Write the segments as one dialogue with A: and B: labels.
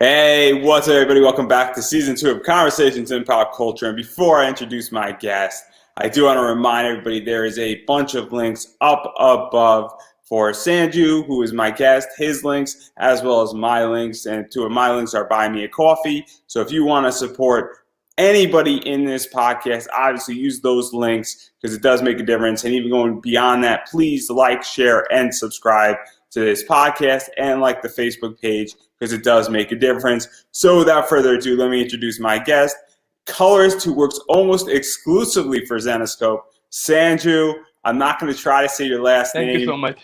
A: Hey, what's up, everybody? Welcome back to season 2 of Conversations in Pop Culture. And before I introduce my guest, I do want to remind everybody there is a bunch of links up above for Sanju, who is my guest, his links, as well as my links. And two of my links are Buy Me a Coffee. So if you want to support anybody in this podcast, obviously use those links because it does make a difference. And even going beyond that, please like, share, and subscribe to this podcast and like the Facebook page because it does make a difference. So without further ado, let me introduce my guest, colorist who works almost exclusively for Zenescope, Sanju. I'm not going to try to say your last name.
B: Thank you so much.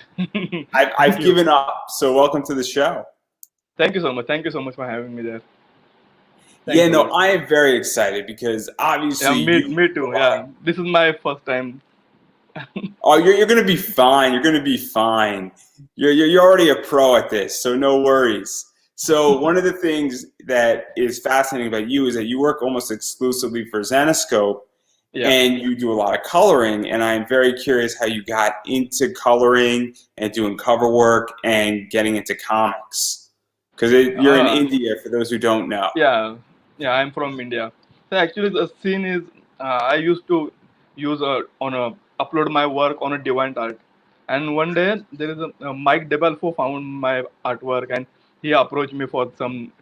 A: I've given up, so welcome to the show.
B: Thank you so much. Thank you so much for having me there.
A: I am very excited because obviously
B: me too. Yeah, this is my first time.
A: Oh, you're going to be fine. You're going to be fine. You're already a pro at this, so no worries. So one of the things that is fascinating about you is that you work almost exclusively for Zenescope, and you do a lot of coloring. And I'm very curious how you got into coloring and doing cover work and getting into comics, because you're in India. For those who don't know.
B: Yeah, I'm from India. So actually, the scene is I used to use upload my work on a DeviantArt, and one day there is a Mike DeBalfo found my artwork and he approached me for some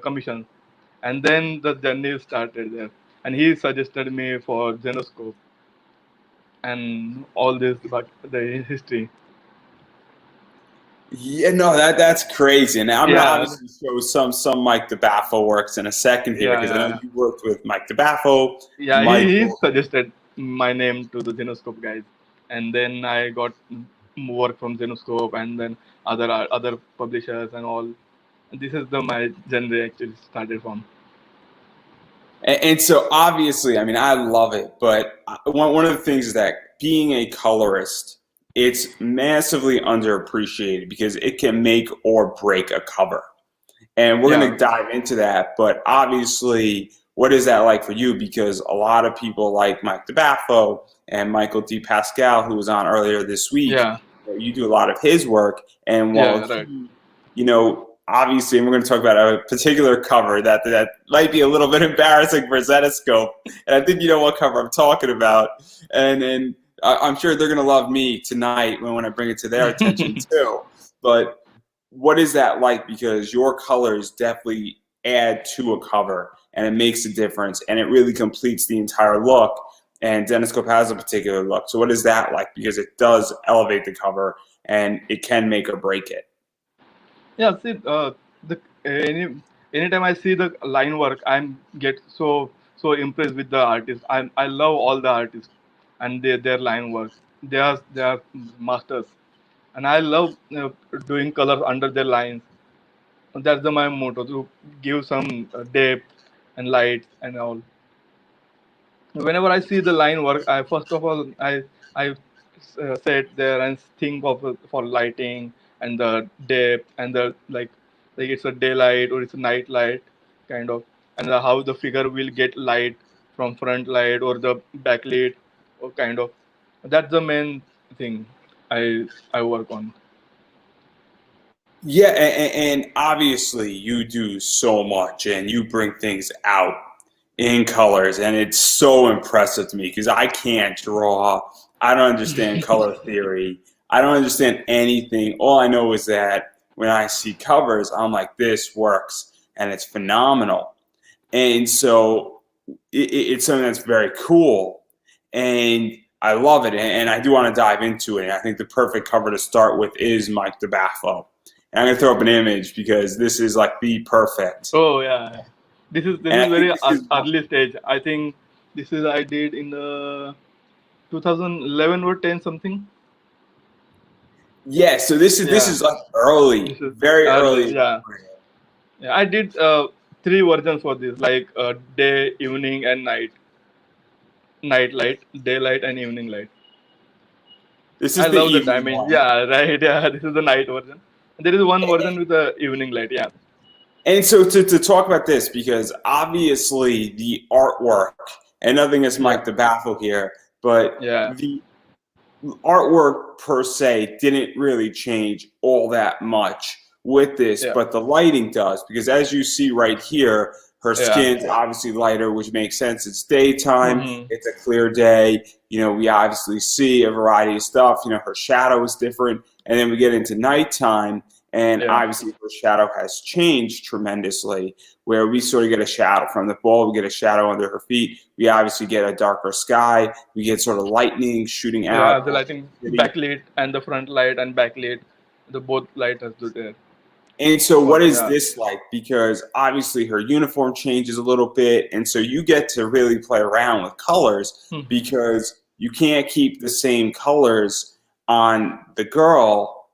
B: commission, and then the journey started there. And he suggested me for Xenoscope and all this, but the history.
A: Yeah, no, that's crazy. And I'm going to obviously show some Mike the Baffle works in a second here because I know you worked with Mike the Baffle.
B: Yeah, he suggested my name to the Xenoscope guys, and then I got work from Xenoscope and then other publishers and all. This is my genre actually started from.
A: And so obviously, I mean, I love it, but one of the things is that being a colorist, it's massively underappreciated because it can make or break a cover. And we're going to dive into that, but obviously, what is that like for you? Because a lot of people like Mike DeBaffo and Michael D. Pascal, who was on earlier this week, you do a lot of his work. And while obviously, and we're going to talk about a particular cover that might be a little bit embarrassing for Zenescope, and I think you know what cover I'm talking about. And I'm sure they're going to love me tonight when I bring it to their attention too. But what is that like? Because your colors definitely add to a cover, and it makes a difference, and it really completes the entire look. And Zenescope has a particular look. So what is that like? Because it does elevate the cover, and it can make or break it.
B: Yeah, see, anytime I see the line work, I get so impressed with the artist. I love all the artists and their line work. They are masters, and I love doing colors under their lines. That's my motto, to give some depth and light and all. Whenever I see the line work, I first of all I sit there and think of for lighting and the depth and the like it's a daylight or it's a night light kind of, and how the figure will get light from front light or the backlit or kind of. That's the main thing I work on.
A: Yeah, and obviously you do so much and you bring things out in colors, and it's so impressive to me because I can't draw. I don't understand color theory. I don't understand anything. All I know is that when I see covers, I'm like, this works, and it's phenomenal. And so it's something that's very cool, and I love it, and I do want to dive into it. And I think the perfect cover to start with is Mike the Baffle. And I'm going to throw up an image because this is like the perfect.
B: Oh, yeah. This is very early stage. I think this is I did in the 2011 or 10 something.
A: Yeah, so this is like early, very early.
B: Yeah, I did 3 versions for this, like day, evening, and night. Night light, daylight, and evening light.
A: I
B: love the timing. Yeah, right. Yeah, this is the night version. There is one version with the evening light. Yeah.
A: And so to talk about this, because obviously the artwork, and nothing is Mike the Baffle here, but the artwork per se didn't really change all that much with this,
B: Yeah.
A: but the lighting does, because as you see right here, her
B: Yeah.
A: skin's obviously lighter, which makes sense. It's daytime,
B: Hmm.
A: it's a clear day. We obviously see a variety of stuff. Her shadow is different. And then we get into nighttime, and
B: Yeah.
A: obviously her shadow has changed tremendously, where we sort of get a shadow from the ball, we get a shadow under her feet. We obviously get a darker sky. We get sort of lightning shooting
B: Yeah.
A: out
B: The
A: over
B: lighting
A: the city.
B: backlit and the front light and backlit, the both light has to there
A: And so,
B: for
A: what is
B: yeah.
A: this like? Because obviously her uniform changes a little bit, and so you get to really play around with colors,
B: Hmm.
A: because you can't keep the same colors on the girl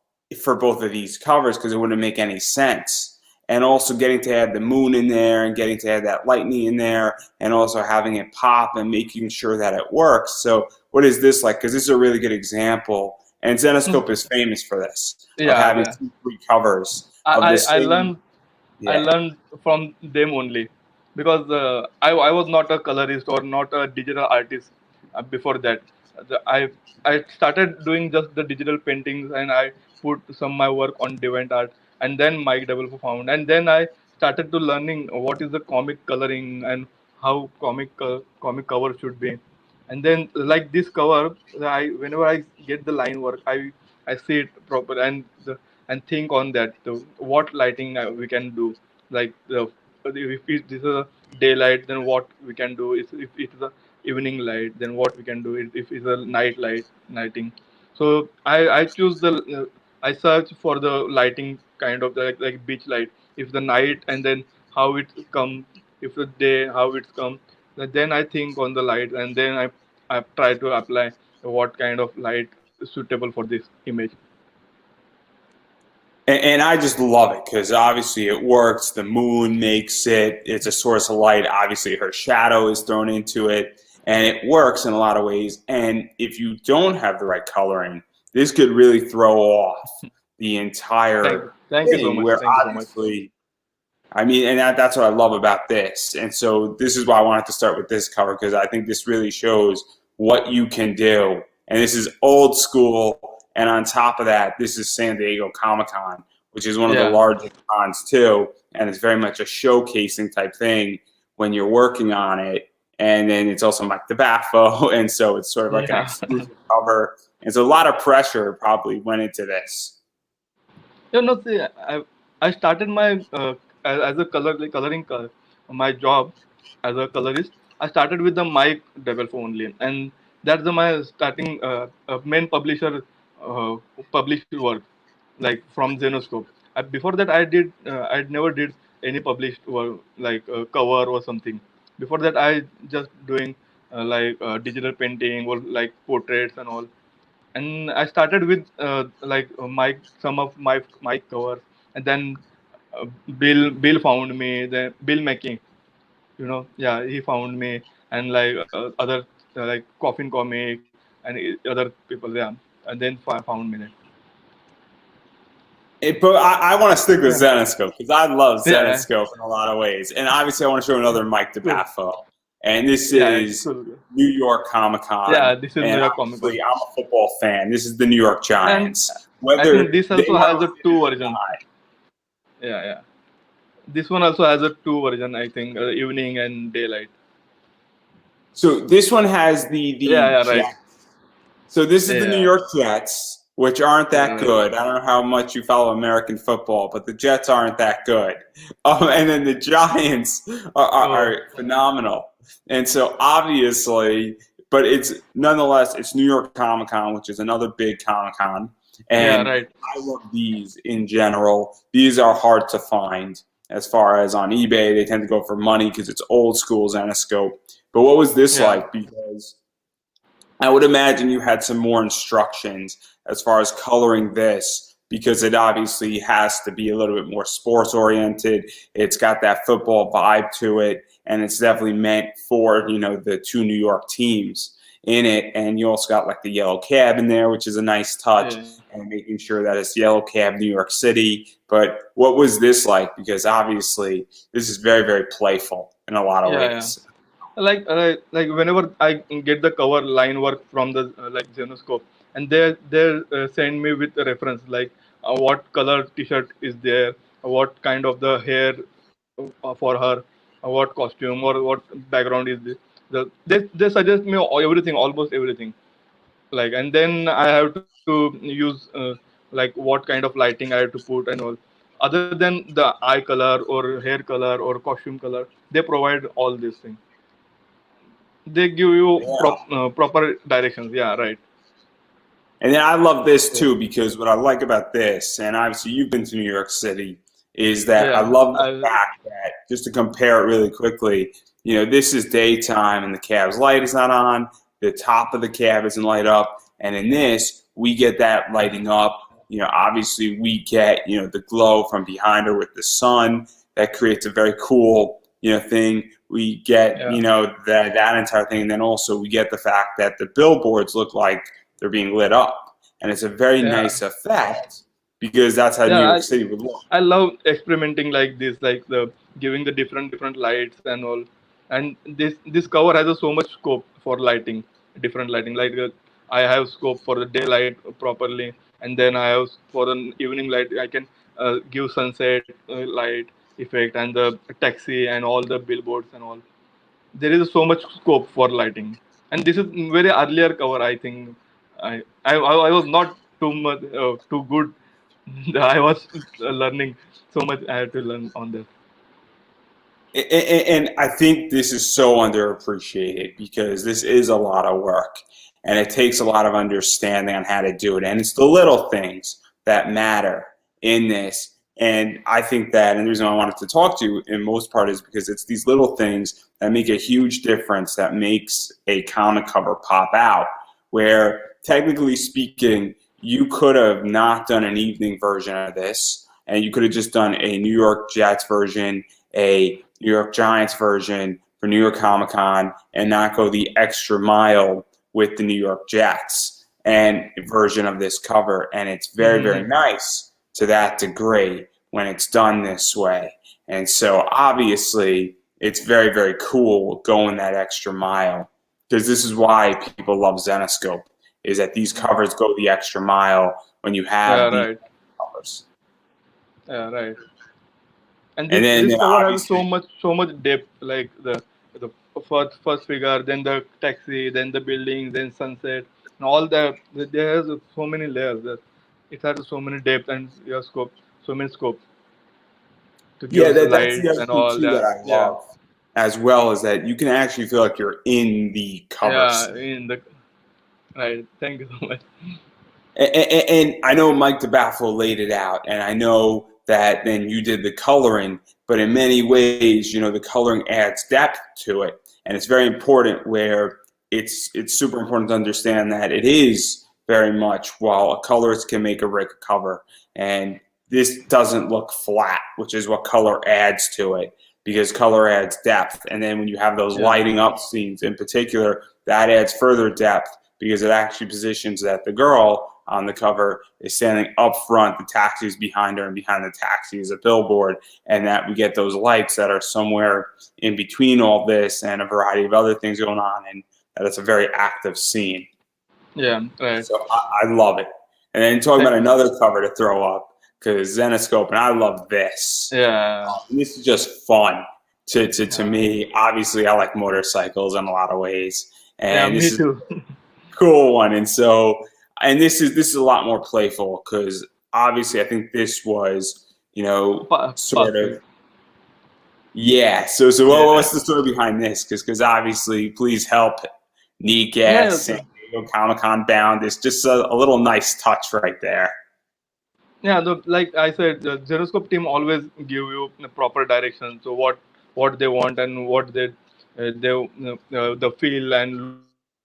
A: for both of these covers, because it wouldn't make any sense. And also getting to add the moon in there, and getting to add that lightning in there, and also having it pop and making sure that it works. So, what is this like? Because this is a really good example, and Zenescope is famous for this, of
B: Yeah.
A: having
B: Yeah.
A: 2, 3 covers
B: I,
A: of the
B: I
A: same.
B: learned I
A: Yeah.
B: learned from them only because I was not a colorist or not a digital artist before that. I started doing just the digital paintings and I put some my work on DeviantArt, and then Mike Double found, and then I started to learning what is the comic coloring and how comic cover should be. And then like this cover, I whenever I get the line work, I see it proper and think on that what lighting we can do, like if this is a daylight, then what we can do is, if it is a evening light, then what we can do if it's a night lighting. So I choose the I search for the lighting kind of like beach light, if the night, and then how it come, if the day how it's come, then I think on the light, and then I try to apply what kind of light is suitable for this image.
A: And I just love it, because obviously it works. The moon makes it. It's a source of light. Obviously, her shadow is thrown into it, and it works in a lot of ways. And if you don't have the right coloring, this could really throw off the entire
B: Thank you so
A: thing.
B: much.
A: Where
B: Thank you so much.
A: obviously, I mean, and that's what I love about this. And so this is why I wanted to start with this cover, because I think this really shows what you can do. And this is old school. And on top of that, this is San Diego Comic-Con, which is one of the
B: Yeah.
A: largest cons too. And it's very much a showcasing type thing when you're working on it. And then it's also like the Baffle. And so it's sort of like an
B: Yeah.
A: exclusive cover. And so a lot of pressure probably went into this.
B: See, I started my as a coloring my job as a colorist. I started with the Mike Develop only, and that's my starting main published work, like from Xenoscope. Before that, I never did any published work like cover or something. Before that, I just doing digital painting or like portraits and all. And I started with my some of my covers, and then Bill found me. Then Bill making, yeah, he found me, and like other like Coffin Comic and other people, yeah, and then found me. Then.
A: But I want to stick with
B: Yeah,
A: Zenescope, because I love
B: yeah,
A: Zenescope in a lot of ways. And obviously, I want to show another Mike
B: cool.
A: DeBaffo. And this
B: Yeah, it's
A: is
B: cool.
A: New York Comic Con.
B: Yeah, this is New
A: And
B: York Comic Con,
A: obviously, I'm a football fan. This is the New York
B: and
A: Giants.
B: I think
A: Whether
B: this
A: they
B: also
A: might
B: has a
A: look
B: two
A: good or
B: version.
A: not.
B: Yeah, yeah. This one also has a two version. I think evening and daylight.
A: So this one has
B: Yeah,
A: the
B: yeah, right.
A: Jets. So this is the New
B: Yeah,
A: York Jets, which aren't
B: yeah,
A: that
B: right.
A: good. I don't know how much you follow American football, but the Jets aren't that good. And then the Giants are
B: Oh,
A: phenomenal. And so obviously, but it's nonetheless, it's New York Comic Con, which is another big Comic Con.
B: yeah,
A: And
B: right.
A: I love these in general. These are hard to find as far as on eBay. They tend to go for money because it's old school Zenescope. But what was this
B: Yeah,
A: like? Because I would imagine you had some more instructions as far as coloring this, because it obviously has to be a little bit more sports oriented. It's got that football vibe to it, and it's definitely meant for, the 2 New York teams in it. And you also got like the yellow cab in there, which is a nice touch,
B: yeah.
A: and making sure that it's yellow cab New York City. But what was this like? Because obviously this is very, very playful in a lot of
B: Yeah, yeah.
A: ways.
B: Like whenever I get the cover line work from the like Xenoscope, and they send me with a reference like what color t-shirt is there, what kind of the hair for her, what costume or what background is this. They suggest me everything, almost everything. Like, and then I have to use like what kind of lighting I have to put and all. Other than the eye color or hair color or costume color, they provide all these things. They give you
A: Yeah.
B: proper directions. Yeah, right.
A: And then I love this
B: Yeah,
A: too because what I like about this, and obviously you've been to New York City, is that I
B: yeah.
A: love the
B: I,
A: fact that, just to compare it really quickly, this is daytime and the cab's light is not on, the top of the cab isn't light up, and in this we get that lighting up. Obviously we get the glow from behind her with the sun that creates a very cool thing. We get
B: yeah,
A: that entire thing, and then also we get the fact that the billboards look like they're being lit up, and it's a very
B: yeah,
A: nice effect because that's how New
B: yeah.
A: York City would look.
B: I love experimenting like this, like the giving the different lights and all. And this cover has so much scope for lighting, different lighting. Like I have scope for the daylight properly, and then I have for the evening light. I can give sunset light effect and the taxi and all the billboards and all. There is so much scope for lighting, and this is very earlier cover. I think I was not too much too good. I was learning so much. I had to learn on this.
A: And I think this is so underappreciated because this is a lot of work and it takes a lot of understanding on how to do it. And it's the little things that matter in this. And I think that, and the reason I wanted to talk to you in most part is because it's these little things that make a huge difference that makes a comic cover pop out. Where technically speaking, you could have not done an evening version of this and you could have just done a New York Jets version, a New York Giants version for New York Comic Con and not go the extra mile with the New York Jets and version of this cover. And it's very, very
B: Hmm.
A: nice to that degree when it's done this way. And so obviously it's very, very cool going that extra mile because this is why people love Zenescope is that these covers go the extra mile when you
B: Yeah,
A: have these
B: right.
A: covers.
B: Yeah, right. And
A: And then,
B: this
A: then
B: cover has
A: obviously
B: so much depth. Like the first figure, then the taxi, then the building, then sunset, and all that. There has so many layers. It has so many depth and your scope, so many scope to
A: Yeah,
B: give the
A: that's the
B: lights
A: other
B: and
A: thing
B: all
A: too that
B: that.
A: I
B: Yeah,
A: love, as well as that you can actually feel like you're in the cover
B: yeah.
A: scene.
B: In the right. Thank you so much.
A: And I know Mike the Baffle laid it out, and I know that then you did the coloring, but in many ways, the coloring adds depth to it, and it's very important. Where it's super important to understand that it is very much while a colorist can make or break a cover, and this doesn't look flat, which is what color adds to it, because color adds depth, and then when you have those
B: Yeah,
A: lighting up scenes in particular, that adds further depth because it actually positions that the girl on the cover is standing up front, the taxi is behind her, and behind the taxi is a billboard, and that we get those lights that are somewhere in between all this and a variety of other things going on, and that it's a very active scene.
B: yeah. Right.
A: So I love it. And then talking about
B: Thank you.
A: another cover to throw up, because Zenescope, and I love this.
B: Yeah,
A: And this is just fun to
B: yeah,
A: me. Obviously, I like motorcycles in a lot of ways,
B: yeah.
A: and this
B: Me
A: is
B: too.
A: cool one. And so, and this is a lot more playful because obviously I think this was sort of
B: Perfect.
A: yeah. So
B: Yeah.
A: what's the story behind this? Because obviously, please help Need
B: Yeah.
A: Gas San Diego Comic Con bound. It's just a little nice touch right there.
B: Yeah, like I said, the Xenoscope team always give you the proper direction. So what they want and what the feel and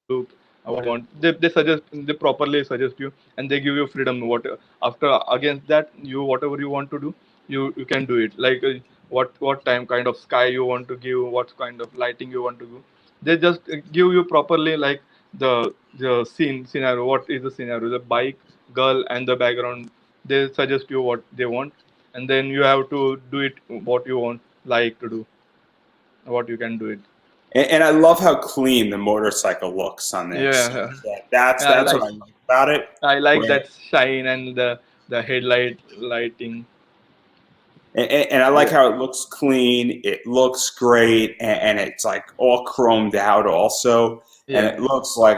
B: look what they want. They suggest, they properly suggest you, and they give you freedom. What after against that, you whatever you want to do, you can do it. Like what time kind of sky you want to give, what kind of lighting you want to do. They just give you properly like the scenario. What is the scenario? The bike, girl, and the background. They suggest you what they want, and then you have to do it what you want like to do, what you can do it.
A: And I love how clean the motorcycle looks on this.
B: Yeah,
A: Yeah, that's
B: I
A: that's
B: like
A: what I like about it.
B: I like
A: Where
B: that shine and the the headlight lighting.
A: And I like
B: Yeah,
A: how it looks clean. It looks great, and it's like all chromed out also, and
B: yeah,
A: it looks like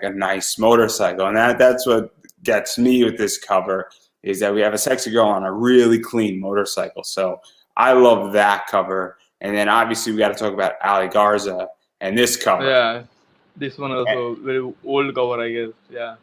A: a nice motorcycle. And that's what gets me with this cover is that we have a sexy girl on a really clean motorcycle. So I love that cover. And then obviously we got to talk about Ali Garza and this cover.
B: yeah. This one also very old cover, I guess. Yeah,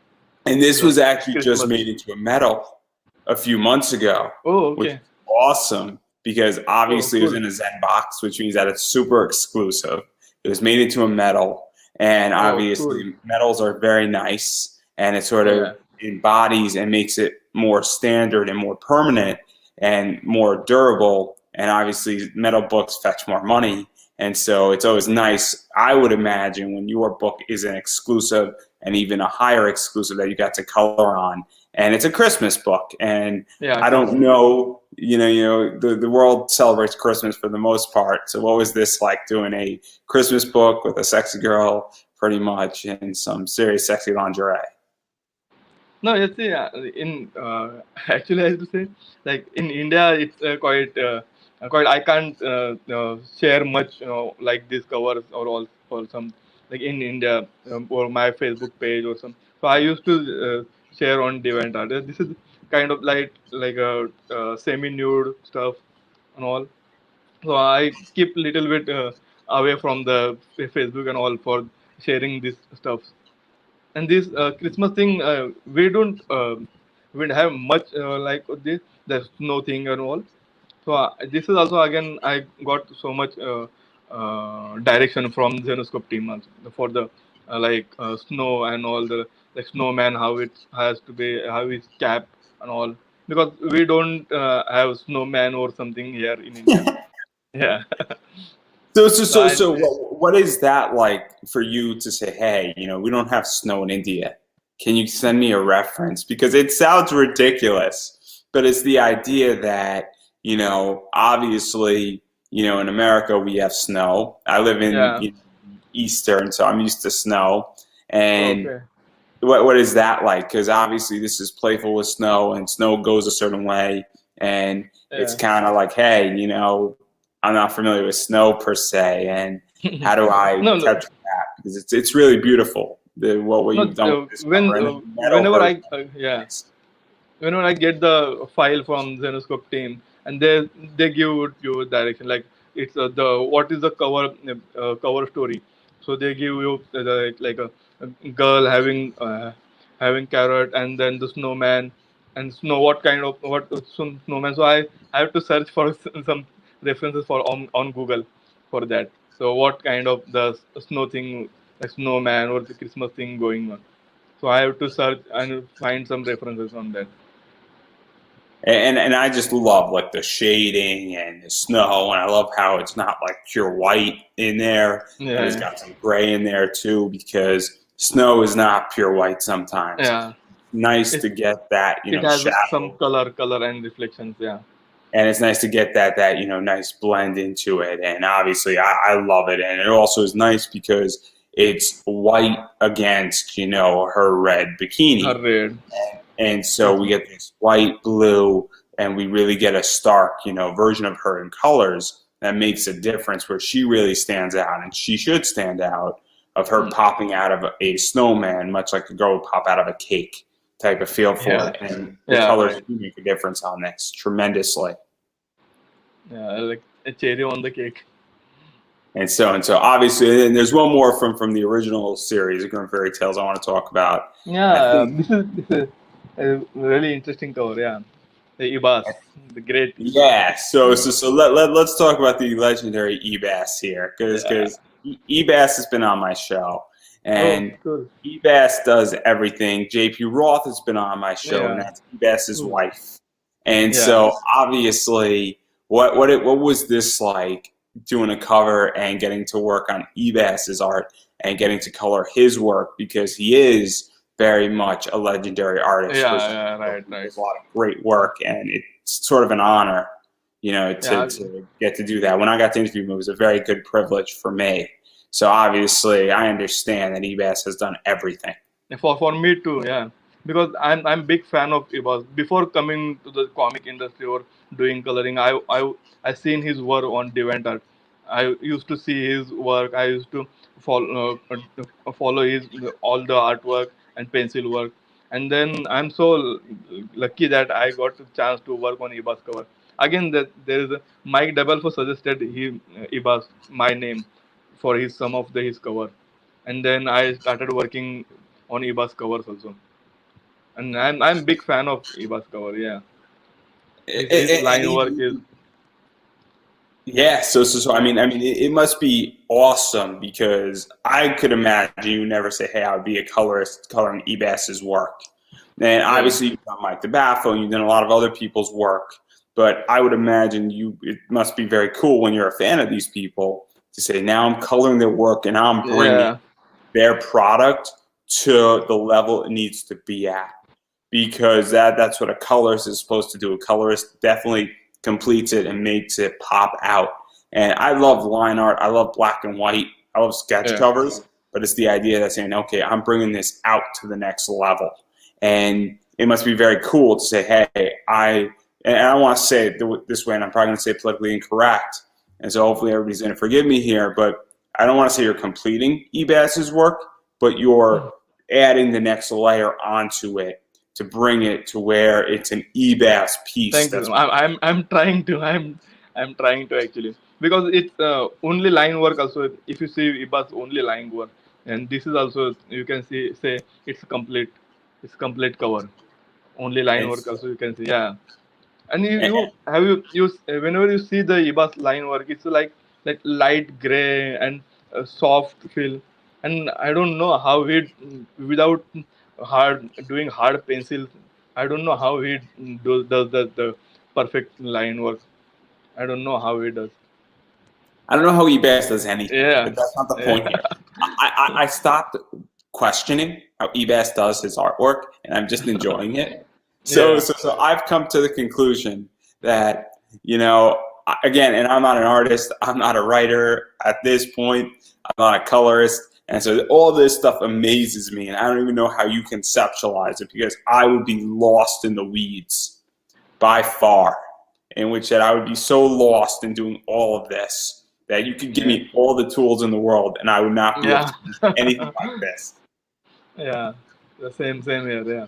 A: And this
B: the
A: was actually just
B: Christmas.
A: made into a medal a few months ago,
B: Oh,
A: which
B: okay.
A: is awesome because
B: Oh,
A: obviously it was
B: cool.
A: in a Zen box, which means that it's super exclusive. It was made into a medal, and
B: Oh, cool.
A: obviously medals are very nice, and it sort of
B: Yeah,
A: embodies and makes it more standard and more permanent and more durable. And obviously, metal books fetch more money. And so it's always nice, I would imagine, when your book is an exclusive and even a higher exclusive that you got to color on. And it's a Christmas book. And
B: yeah,
A: I don't
B: Christmas.
A: know, the world celebrates Christmas for the most part. So what was this like doing a Christmas book with a sexy girl pretty much and some serious sexy lingerie?
B: No, yes, see, in actually, I have to say, like in India, it's quite. I can't share much, like these covers or all or some like in India or my Facebook page or some. So I used to share on DeviantArt. This is kind of like a semi-nude stuff and all. So I keep little bit away from the Facebook and all for sharing this stuff. And this Christmas thing, we don't have much like this the snow thing and all. So this is also again I got so much direction from Zenescope team also for the snow and all the like snowman, how it has to be, how his cap and all, because we don't have snowman or something here in India. Yeah. So I,
A: So what is that like for you to say, hey, we don't have snow in India. Can you send me a reference? Because it sounds ridiculous, but it's the idea that, obviously, in America we have snow. I live in
B: yeah.
A: Eastern, so I'm used to snow. And
B: Okay.
A: what is that like? Because obviously this is playful with snow, and snow goes a certain way, and it's
B: Yeah.
A: kind of like, hey, I'm not familiar with snow per se, and how do I
B: No, no.
A: capture that? Because it's really beautiful, what
B: No,
A: you've done with this cover, and then the metal
B: whenever
A: version.
B: yeah, whenever I get the file from Zenescope team and they give you direction, like it's the what is the cover story. So they give you a girl having carrot and then the snowman and snow, what kind of what snowman. So I have to search for some references for on Google for that. So what kind of the snow thing, like snowman or the Christmas thing going on. So I have to search and find some references on that.
A: And I just love like the shading and the snow, and I love how it's not like pure white in there, and it's
B: Yeah,
A: got some gray in there too, because snow is not pure white sometimes.
B: yeah.
A: Nice
B: It
A: to get that,
B: it has some
A: shadow,
B: color and reflections. Yeah,
A: and it's nice to get that nice blend into it. And obviously I love it, and it also is nice because it's white against her red
B: her
A: bikini,
B: red.
A: and so
B: Yes.
A: we get this white blue, and we really get a stark version of her in colors that makes a difference, where she really stands out, and she should stand out, of her
B: Mm.
A: popping out of a snowman, much like a girl would pop out of a cake type of feel for
B: Yeah,
A: it. And the
B: yeah,
A: colors
B: right.
A: do make a difference on this tremendously.
B: Yeah, like a cherry on the cake.
A: And so obviously, and there's one more from the original series, Grim Fairy Tales, I want to talk about. And I
B: Yeah,
A: think,
B: this is a really interesting cover. Yeah, the Ebaz, the great Ebaz.
A: yeah. So let's talk about the legendary Ebas here, because
B: Yeah.
A: Ebas has been on my show,
B: Oh,
A: and
B: cool.
A: Ebas does everything. JP Roth has been on my show, and
B: Yeah,
A: that's Ebas's
B: cool.
A: wife. And
B: Yeah.
A: so obviously, what was this like, doing a cover and getting to work on Ebas's art and getting to color his work, because he is very much a legendary artist for
B: Yeah,
A: Zen.
B: yeah, right,
A: He
B: right.
A: does a lot of great work, and it's sort of an honor,
B: Yeah,
A: to get to do that. When I got to interview him, it was a very good privilege for me. So obviously, I understand that Ebas has done everything.
B: for me too. Yeah. because I'm big fan of Ebaz. Before coming to the comic industry or doing coloring, I seen his work on DeviantArt. I used to see his work. I used to follow his all the artwork and pencil work. And then I'm so lucky that I got the chance to work on Ebaz cover. Again, that there is a Mike Dabelfo suggested Ebaz my name for his some of his cover, and then I started working on Ebaz covers also, and I'm big fan of Ebaz cover. Yeah, his line work is
A: Yeah, so I mean, it must be awesome because I could imagine you never say, "Hey, I would be a colorist coloring Ebas's work." And
B: yeah
A: obviously, you've done like the Baffle, and you've done a lot of other people's work. But I would imagine it must be very cool when you're a fan of these people to say, "Now I'm coloring their work, and I'm bringing
B: yeah
A: their product to the level it needs to be at." Because that's what a colorist is supposed to do. A colorist definitely completes it and makes it pop out. And I love line art. I love black and white. I love sketch
B: yeah
A: covers. But it's the idea that saying, okay, I'm bringing this out to the next level. And it must be very cool to say, hey, and I don't want to say it this way, and I'm probably going to say politically incorrect. And so hopefully everybody's going to forgive me here, but I don't want to say you're completing Ebas's work, but you're adding the next layer onto it to bring it to where it's an Ebas piece.
B: Thank you. I'm trying to I'm trying to actually, because it's only line work also. If you see Ebaz only line work, and this is also you can see say it's complete cover only line
A: And,
B: work also you can see, yeah. And
A: and,
B: you have whenever you see the Ebaz line work, it's like light gray and soft feel, and I don't know how he without hard pencil. I don't know how he does the perfect line work. I don't know how he does.
A: I don't know how Ebas does anything,
B: Yeah,
A: but that's not the
B: yeah,
A: point here. I stopped questioning how Ebas does his artwork, and I'm just enjoying it. So,
B: yeah,
A: so, so I've come to the conclusion that, again, and I'm not an artist, I'm not a writer at this point, I'm not a colorist, and so all this stuff amazes me, and I don't even know how you conceptualize it because I would be lost in the weeds by far, in which that I would be so lost in doing all of this that you could give
B: yeah,
A: me all the tools in the world and I would not be able
B: yeah,
A: to do anything like this.
B: yeah. The same here. Yeah.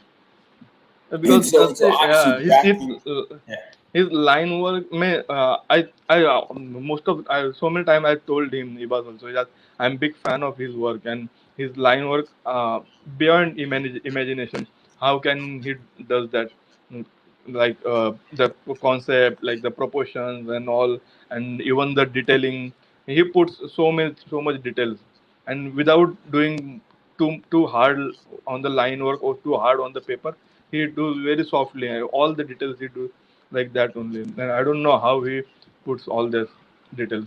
A: And
B: Because
A: so
B: yeah,
A: obviously back to yeah.
B: his line work may I most of so many time I told him Ibas also that I'm big fan of his work, and his line work beyond imagination. How can he does that? Mm, like the concept, like the proportions and all, and even the detailing. He puts so much details, and without doing too hard on the line work or too hard on the paper, he do very softly. All the details he do like that only. And I don't know how he puts all this details.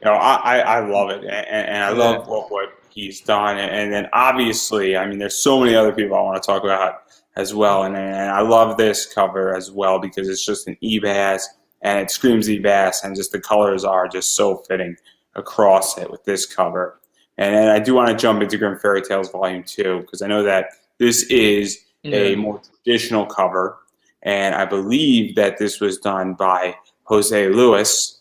A: I love it, and I
B: Yeah,
A: love what he's done, and then obviously, I mean, there's so many other people I want to talk about as well, and I love this cover as well because it's just an Ebas, and it screams Ebas, and just the colors are just so fitting across it with this cover, and then I do want to jump into Grim Fairy Tales Volume 2 because I know that this is a
B: yeah,
A: more traditional cover, and I believe that this was done by Jose Luis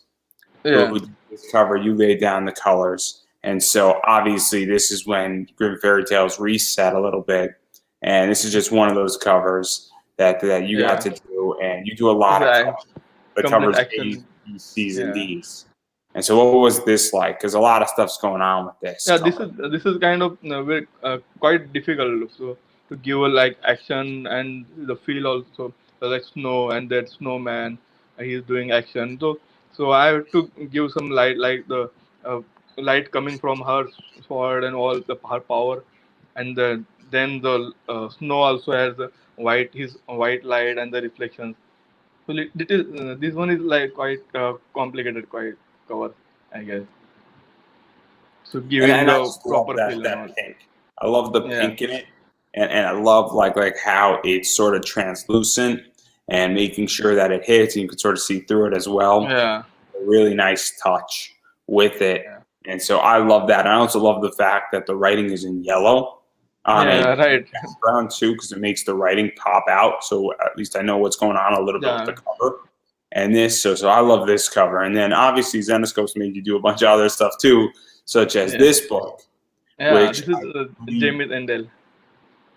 B: yeah,
A: who did this cover, you laid down the colors. And so obviously this is when Grim Fairy Tales reset a little bit. And this is just one of those covers that you got
B: yeah.
A: to do. And you do a
B: It's
A: lot of
B: a
A: covers. The
B: complete
A: covers A's,
B: action.
A: B's, C's, and
B: Yeah.
A: D's. And so what was this like? Because a lot of stuff's going on with this
B: Yeah,
A: cover.
B: this is kind of very, quite difficult so to give a like action and the feel also, like snow and that snowman, he's doing action. So I have to give some light, like the uh, light coming from her sword and all her power, and then the snow also has the his white light and the reflections. So it is this one is like quite complicated, quite cover, I guess. So giving
A: And I
B: the
A: just love
B: proper
A: that
B: feel and all.
A: that pink. I love the
B: Yeah,
A: pink in it. And I love like how it's sort of translucent and making sure that it hits and you can sort of see through it as well.
B: yeah,
A: A really nice touch with it.
B: yeah,
A: And so I love that. I also love the fact that the writing is in yellow. on a
B: Yeah, right.
A: background too, because it makes the writing pop out. So at least I know what's going on a little bit with the
B: Yeah,
A: cover. And this, so I love this cover. And then obviously Zenescope's made you do a bunch of other stuff too, such as
B: yeah,
A: this book,
B: yeah.
A: which
B: This is
A: I believe,
B: Jamie Endel.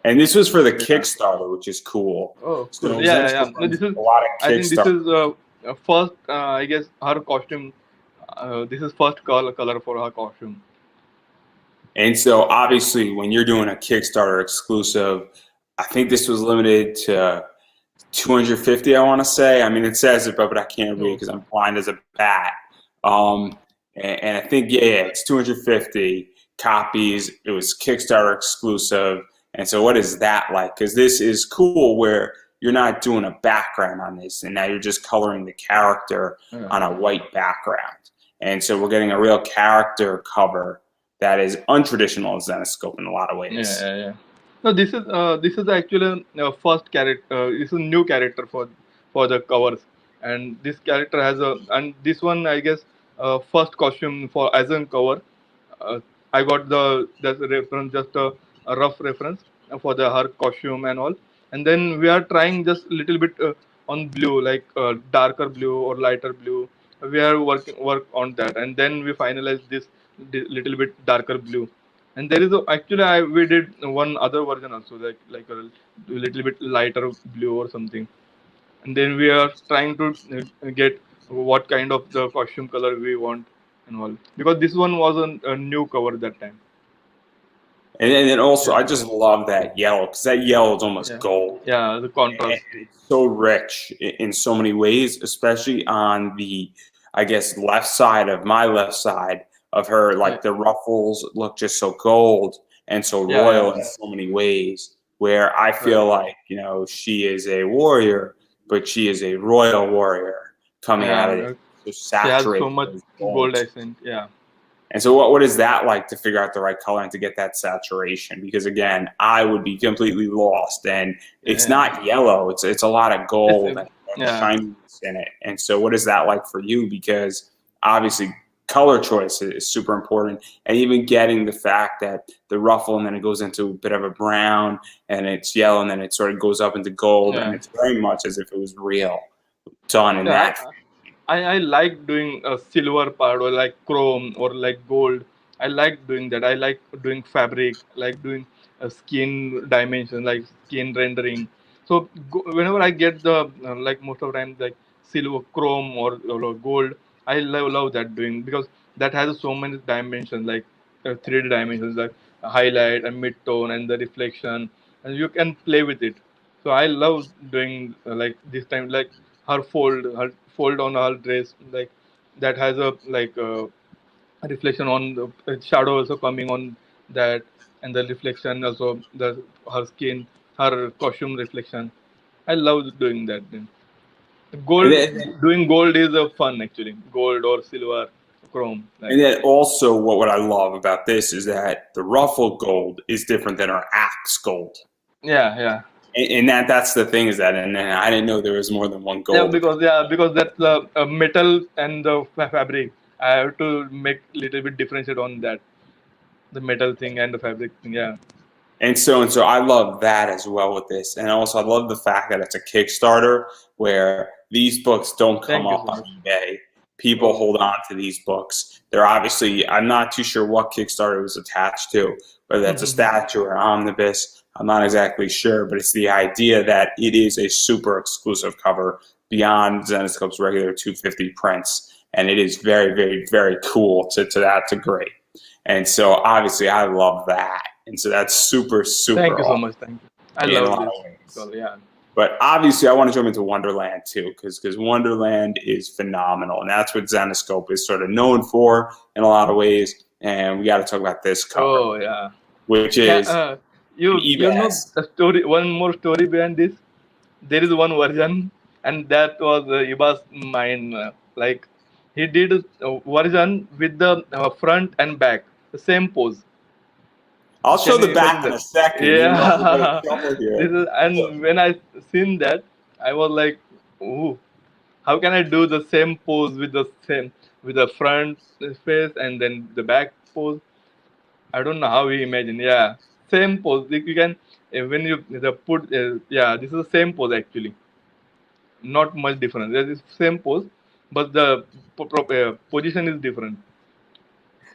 A: and this was for the
B: Yeah.
A: Kickstarter, which is cool.
B: Oh,
A: So
B: cool. Yeah, yeah, yeah.
A: Zenescope
B: No,
A: runs
B: this is.
A: a lot of
B: I think this
A: Kickstarter.
B: is first. I guess her costume. This is first color for her costume.
A: And so obviously when you're doing a Kickstarter exclusive, I think this was limited to 250, I want to say. I mean, it says it, but I can't read
B: Oh,
A: because I'm blind as a bat. Um, and I think, yeah, it's 250 copies. It was Kickstarter exclusive. And so what is that like? Because this is cool where you're not doing a background on this, and now you're just coloring the character
B: yeah.
A: on a white background. And so we're getting a real character cover that is untraditional in Zenescope in a lot of
B: Yeah,
A: ways.
B: yeah, yeah. No, this is actually first character. It's a new character for the covers, and this character has a and this one I guess first costume for as a cover. Uh, I got the reference, just a rough reference for the her costume and all, and then we are trying just a little bit on blue, like darker blue or lighter blue. We are work on that, and then we finalize this little bit darker blue. And there is actually we did one other version also, like a little bit lighter blue or something. And then we are trying to get what kind of the costume color we want and all, because this one was a new cover that time.
A: And then also,
B: Yeah,
A: I just love that yellow because that yellow is almost
B: yeah,
A: gold.
B: yeah. The
A: And
B: contrast.
A: it's so rich in so many ways, especially on the, I guess, left side of my left side of her.
B: Yeah,
A: Like the ruffles look just so gold and so
B: yeah, yeah.
A: royal in so many ways, where I
B: Right.
A: feel like, she is a warrior, but she is a royal warrior coming out
B: Yeah,
A: of it. So
B: she has so
A: saturated
B: much
A: those
B: gold
A: tones.
B: accent. Yeah,
A: And so what is that like to figure out the right color and to get that saturation? Because again, I would be completely lost. And it's
B: yeah.
A: not yellow, it's a lot of
B: It's
A: gold and
B: yeah.
A: shininess in it. And so what is that like for you? Because obviously color choice is super important. And even getting the fact that the ruffle and then it goes into a bit of a brown and it's yellow and then it sort of goes up into gold and
B: Yeah.
A: it's very much as if it was real done in
B: Yeah,
A: that.
B: I like doing a silver part or like chrome or like gold. I like doing that. I like doing fabric, like doing a skin dimension, like skin rendering. So whenever I get the like most of the time like silver, chrome or gold, I love that doing, because that has so many dimensions, like 3D dimensions, like highlight and mid tone and the reflection, and you can play with it. So I love doing like this time, like her fold on her dress, like that has a like reflection on the shadow also coming on that, and the reflection also the her skin, her costume reflection. I love doing that. Then
A: And
B: gold,
A: then,
B: doing gold is a fun actually. Gold or silver, chrome, like
A: And then also, what I love about this is that the ruffle gold is different than our axe gold,
B: yeah, yeah.
A: and that's the thing is that, and I didn't know there was more than one gold.
B: Because that's the metal and the fabric. I have to make little bit differentiate on that, the metal thing and the fabric thing. Yeah.
A: And so I love that as well with this, and also I love the fact that it's a Kickstarter where these books don't come
B: Thank you
A: up
B: so
A: on
B: much.
A: eBay. People
B: Oh,
A: hold on to these books. They're obviously, I'm not too sure what Kickstarter it was attached to, whether that's a statue or an omnibus. I'm not exactly sure, but it's the idea that it is a super exclusive cover beyond Zenescope's regular 250 prints, and it is very, very, very cool to that degree. And so obviously I love that. And so that's super,
B: thank
A: super
B: you so
A: awesome
B: much. Thank you. I
A: in a
B: love
A: lot
B: this.
A: of ways.
B: So yeah.
A: But obviously, I want to jump into Wonderland too, because Wonderland is phenomenal, and that's what Zenescope is sort of known for in a lot of ways. And we got to talk about this cover,
B: Oh yeah.
A: which
B: Can,
A: is an
B: you know
A: Ebaz.
B: the story? One more story behind this. There is one version, and that was Ibas mine. Like he did a version with the front and back, the same pose.
A: I'll show
B: Can
A: the
B: you imagine
A: back in
B: that?
A: a second, even though I'm a bit
B: Yeah,
A: of trouble
B: this
A: here.
B: is,
A: So,
B: and when I seen that, I was like, ooh, how can I do the same pose with the same, with the front face and then the back pose? I don't know how he imagine. Yeah, same pose. Like you can when you the put yeah, this is the same pose actually. Not much difference. There is same pose, but the position is different.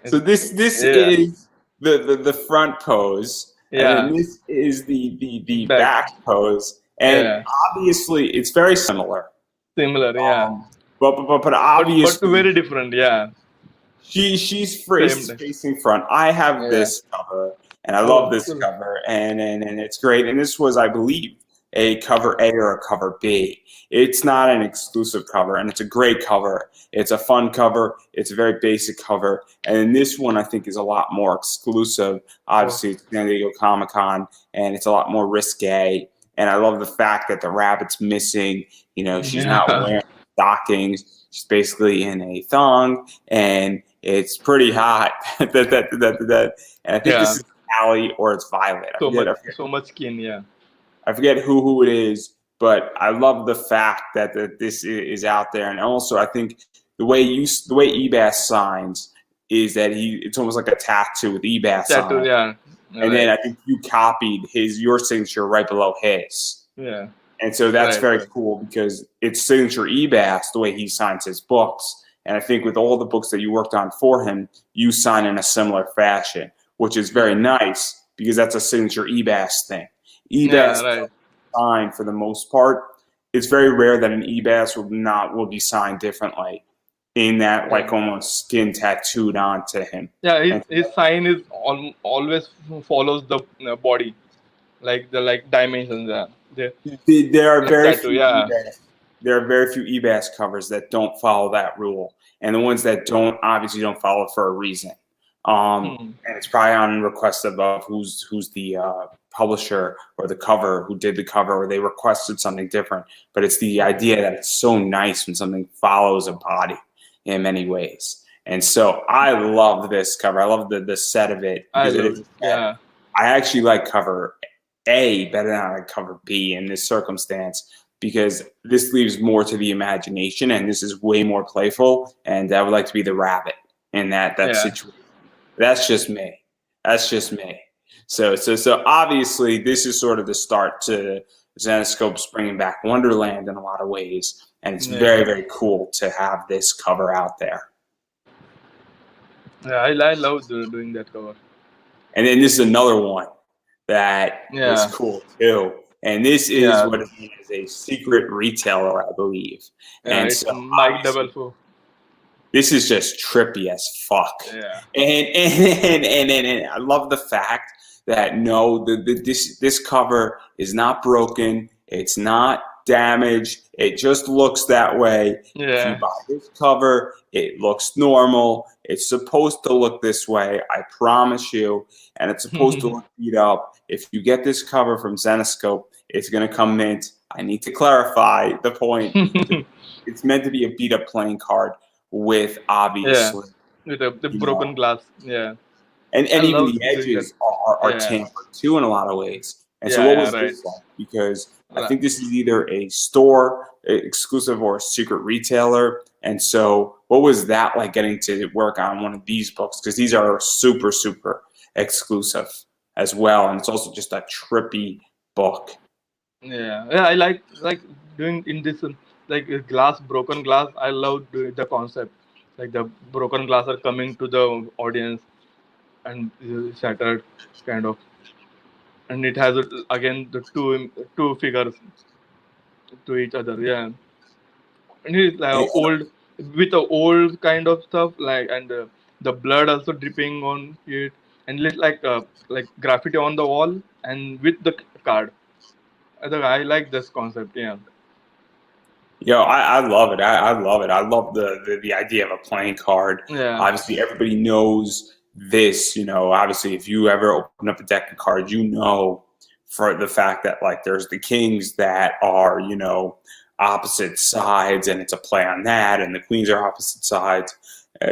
A: So
B: It's,
A: this
B: yeah,
A: is the front pose, and then
B: yeah,
A: this is the
B: back.
A: back pose, and
B: Yeah,
A: obviously it's very similar.
B: similar. Yeah,
A: But
B: but
A: obviously
B: very different. Yeah,
A: she's
B: same.
A: facing front. I have
B: Yeah.
A: this cover, and I love
B: Oh,
A: this
B: cool.
A: cover, and it's great. And this was, I believe, a cover A or a cover B. It's not an exclusive cover, and it's a great cover. It's a fun cover. It's a very basic cover, and then this one I think is a lot more exclusive.
B: Oh,
A: Obviously, it's San Diego Comic Con, and it's a lot more risque. And I love the fact that the rabbit's missing. You know, she's not
B: yeah,
A: wearing stockings. She's basically in a thong, and it's pretty hot. And I think this
B: yeah.
A: is Allie or it's Violet. I
B: So
A: forget.
B: much,
A: I forget,
B: so much skin. Yeah,
A: I forget who it is, but I love the fact that this is out there. And also, I think the way Ebaz signs is that it's almost like a tattoo with Ebaz
B: tattoo.
A: sign.
B: Yeah,
A: And then
B: right.
A: I think you copied your signature right below his.
B: Yeah,
A: And so that's
B: right,
A: very
B: right.
A: cool because it's signature Ebas the way he signs his books. And I think with all the books that you worked on for him, you sign in a similar fashion, which is very nice because that's a signature Ebas thing.
B: Yeah,
A: Ebas
B: right.
A: sign for the most part. It's very rare that an Ebas will be signed differently in that
B: Yeah,
A: like almost skin tattooed onto him.
B: yeah. His
A: And
B: his sign is always follows the body, like the like dimensions. Yeah,
A: there are
B: the
A: very
B: tattoo.
A: few
B: Yeah,
A: Ebas covers that don't follow that rule, and the ones that don't obviously don't follow it for a reason.
B: hmm.
A: And it's probably on request of who's the publisher or the cover who did the cover, or they requested something different. But it's the
B: Okay.
A: idea that it's so nice when something follows a body in many ways. And so I love this cover. I love the set of it
B: I
A: because it
B: love
A: is
B: it.
A: a set.
B: Yeah,
A: I actually like cover A better than I like cover B in this circumstance because this leaves more to the imagination and this is way more playful. And I would like to be the rabbit in that
B: yeah,
A: situation. That's just me. That's just me. So obviously this is sort of the start to Zenescope's bringing back Wonderland in a lot of ways, and it's
B: yeah.
A: very cool to have this cover out there.
B: Yeah, I love doing that cover.
A: And then this is another one that is
B: Yeah,
A: cool too. And this is
B: yeah,
A: what is a secret retailer, I believe.
B: yeah.
A: And
B: It's
A: so
B: Mike
A: obviously
B: Double Four.
A: this is just trippy as fuck.
B: Yeah,
A: And I love the fact that no, this cover is not broken. It's not damaged. It just looks that way. If you
B: yeah.
A: buy this cover, it looks normal. It's supposed to look this way. I promise you. And it's supposed to look beat up. If you get this cover from Zenescope, it's going to come mint. I need to clarify the point. It's meant to be a beat up playing card with
B: Yeah,
A: obviously,
B: with the
A: you know,
B: broken glass. Yeah, I
A: and even
B: love
A: the
B: doing that.
A: edges are
B: Yeah,
A: tampered too in a lot of ways. And so,
B: yeah,
A: what
B: yeah.
A: was
B: Right.
A: this like? Because I
B: Right.
A: think this is either a store exclusive or a secret retailer. And so, what was that like getting to work on one of these books? Because these are super exclusive as well, and it's also just a trippy book.
B: Yeah, yeah. I like doing in this like glass, broken glass. I love doing the concept. Like the broken glass are coming to the audience and shattered, kind of, and it has again the two figures to each other. Yeah, and it's like
A: And,
B: old with the old kind of stuff, like and the blood also dripping on it, and it's like graffiti on the wall and with the card. I like this concept. Yeah,
A: I love it. I love it. I love the idea of a playing card.
B: yeah,
A: Obviously, everybody knows this. Obviously, if you ever open up a deck of cards, for the fact that like there's the kings that are opposite sides, and it's a play on that, and the queens are opposite sides. Uh,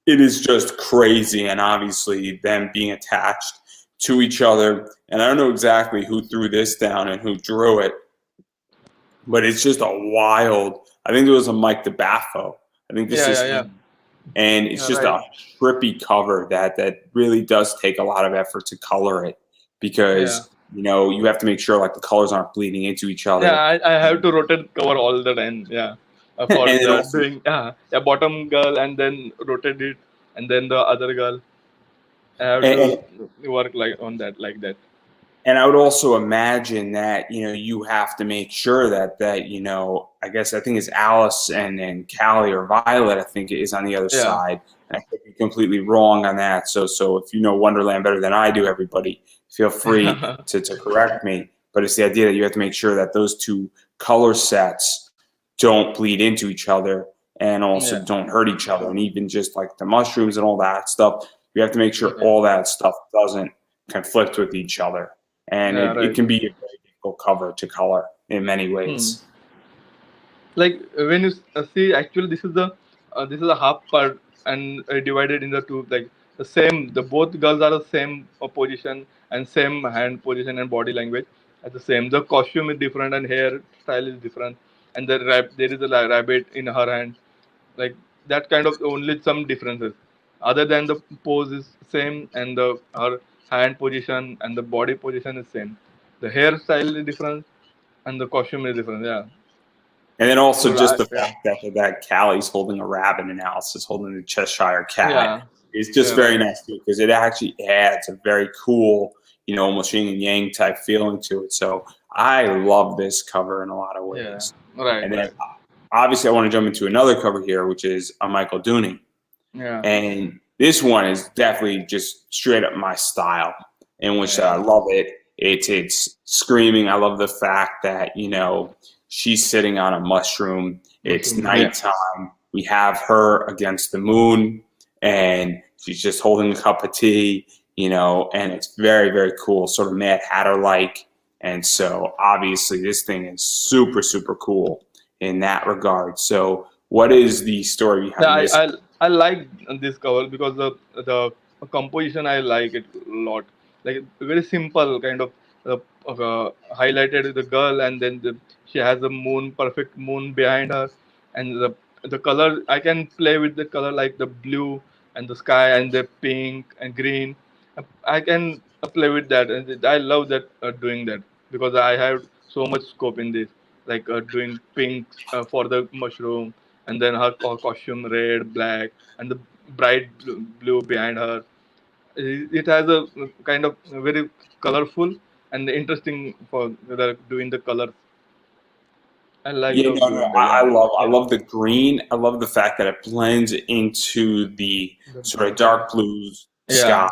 A: It is just crazy, and obviously them being attached to each other. And I don't know exactly who threw this down and who drew it, but it's just a wild. I think it was a Mike the Baffle. I think this
B: yeah,
A: is
B: yeah, yeah,
A: him, and it's
B: yeah.
A: just
B: Right.
A: a trippy cover that really does take a lot of effort to color it.
B: Yeah.
A: because you have to make sure like the colors aren't bleeding into each
B: Yeah,
A: other.
B: I have to rotate cover all the time. Yeah,
A: And
B: for
A: then
B: the
A: also,
B: doing yeah bottom girl and then rotate it and then the other girl. I have
A: and,
B: to work like on that like that.
A: And I would also imagine that you have to make sure that I think it's Alice and Callie or Violet. I think is on the other
B: Yeah.
A: side. And I could be completely wrong on that. So if you know Wonderland better than I do, everybody, feel free to correct me. But it's the idea that you have to make sure that those two color sets don't bleed into each other and also
B: Yeah.
A: don't hurt each other. And even just like the mushrooms and all that stuff, you have to make sure
B: Yeah.
A: all that stuff doesn't conflict with each other. And
B: Yeah.
A: it
B: Right.
A: can be a very difficult cover to color in many
B: Hmm.
A: ways.
B: Like when you see, actually this is a half part and divided into two. Like the same, the both girls are the same position and same hand position and body language at the same. The costume is different and hair style is different, and there is a rabbit in her hand. Like that kind of only some differences. Other than the pose is same and the her hand position and the body position is same. The hairstyle is different and the costume is different. Yeah.
A: And then also
B: So
A: just the
B: yeah.
A: fact that Callie's holding a rabbit and Alice is holding the Cheshire cat
B: Yeah.
A: is
B: Yeah.
A: just very
B: Right.
A: nice too, because it actually adds a very cool, almost yin and yang type feeling to it. So I love this cover in a lot of
B: Yeah.
A: ways.
B: Right.
A: And then
B: Right.
A: obviously I want to jump into another cover here, which is a Michael Dooney.
B: Yeah.
A: And this one is definitely just straight up my style, in which I
B: Yeah.
A: love it. It's screaming. I love the fact that she's sitting on a mushroom. It's
B: Mushroom. Yeah.
A: nighttime. We have her against the moon, and she's just holding a cup of tea. And it's very very cool, sort of Mad Hatter like. And so obviously this thing is super super cool in that regard. So what is the story
B: Yeah,
A: behind this?
B: I like this cover because the composition I like it a lot. Like very simple kind of highlighted the girl and then she has a moon, perfect moon behind her, and the color I can play with the color like the blue and the sky and the pink and green. I can play with that, and I love that doing that because I have so much scope in this, like doing pink for the mushroom and then her costume red, black, and the bright blue behind her. It has a kind of very colorful and interesting for doing the colors. I like
A: Yeah,
B: the
A: no, no.
B: doing that.
A: I
B: Yeah,
A: love I
B: yeah,
A: love the green. I love the fact that it blends into the sort of dark blue
B: yeah,
A: sky.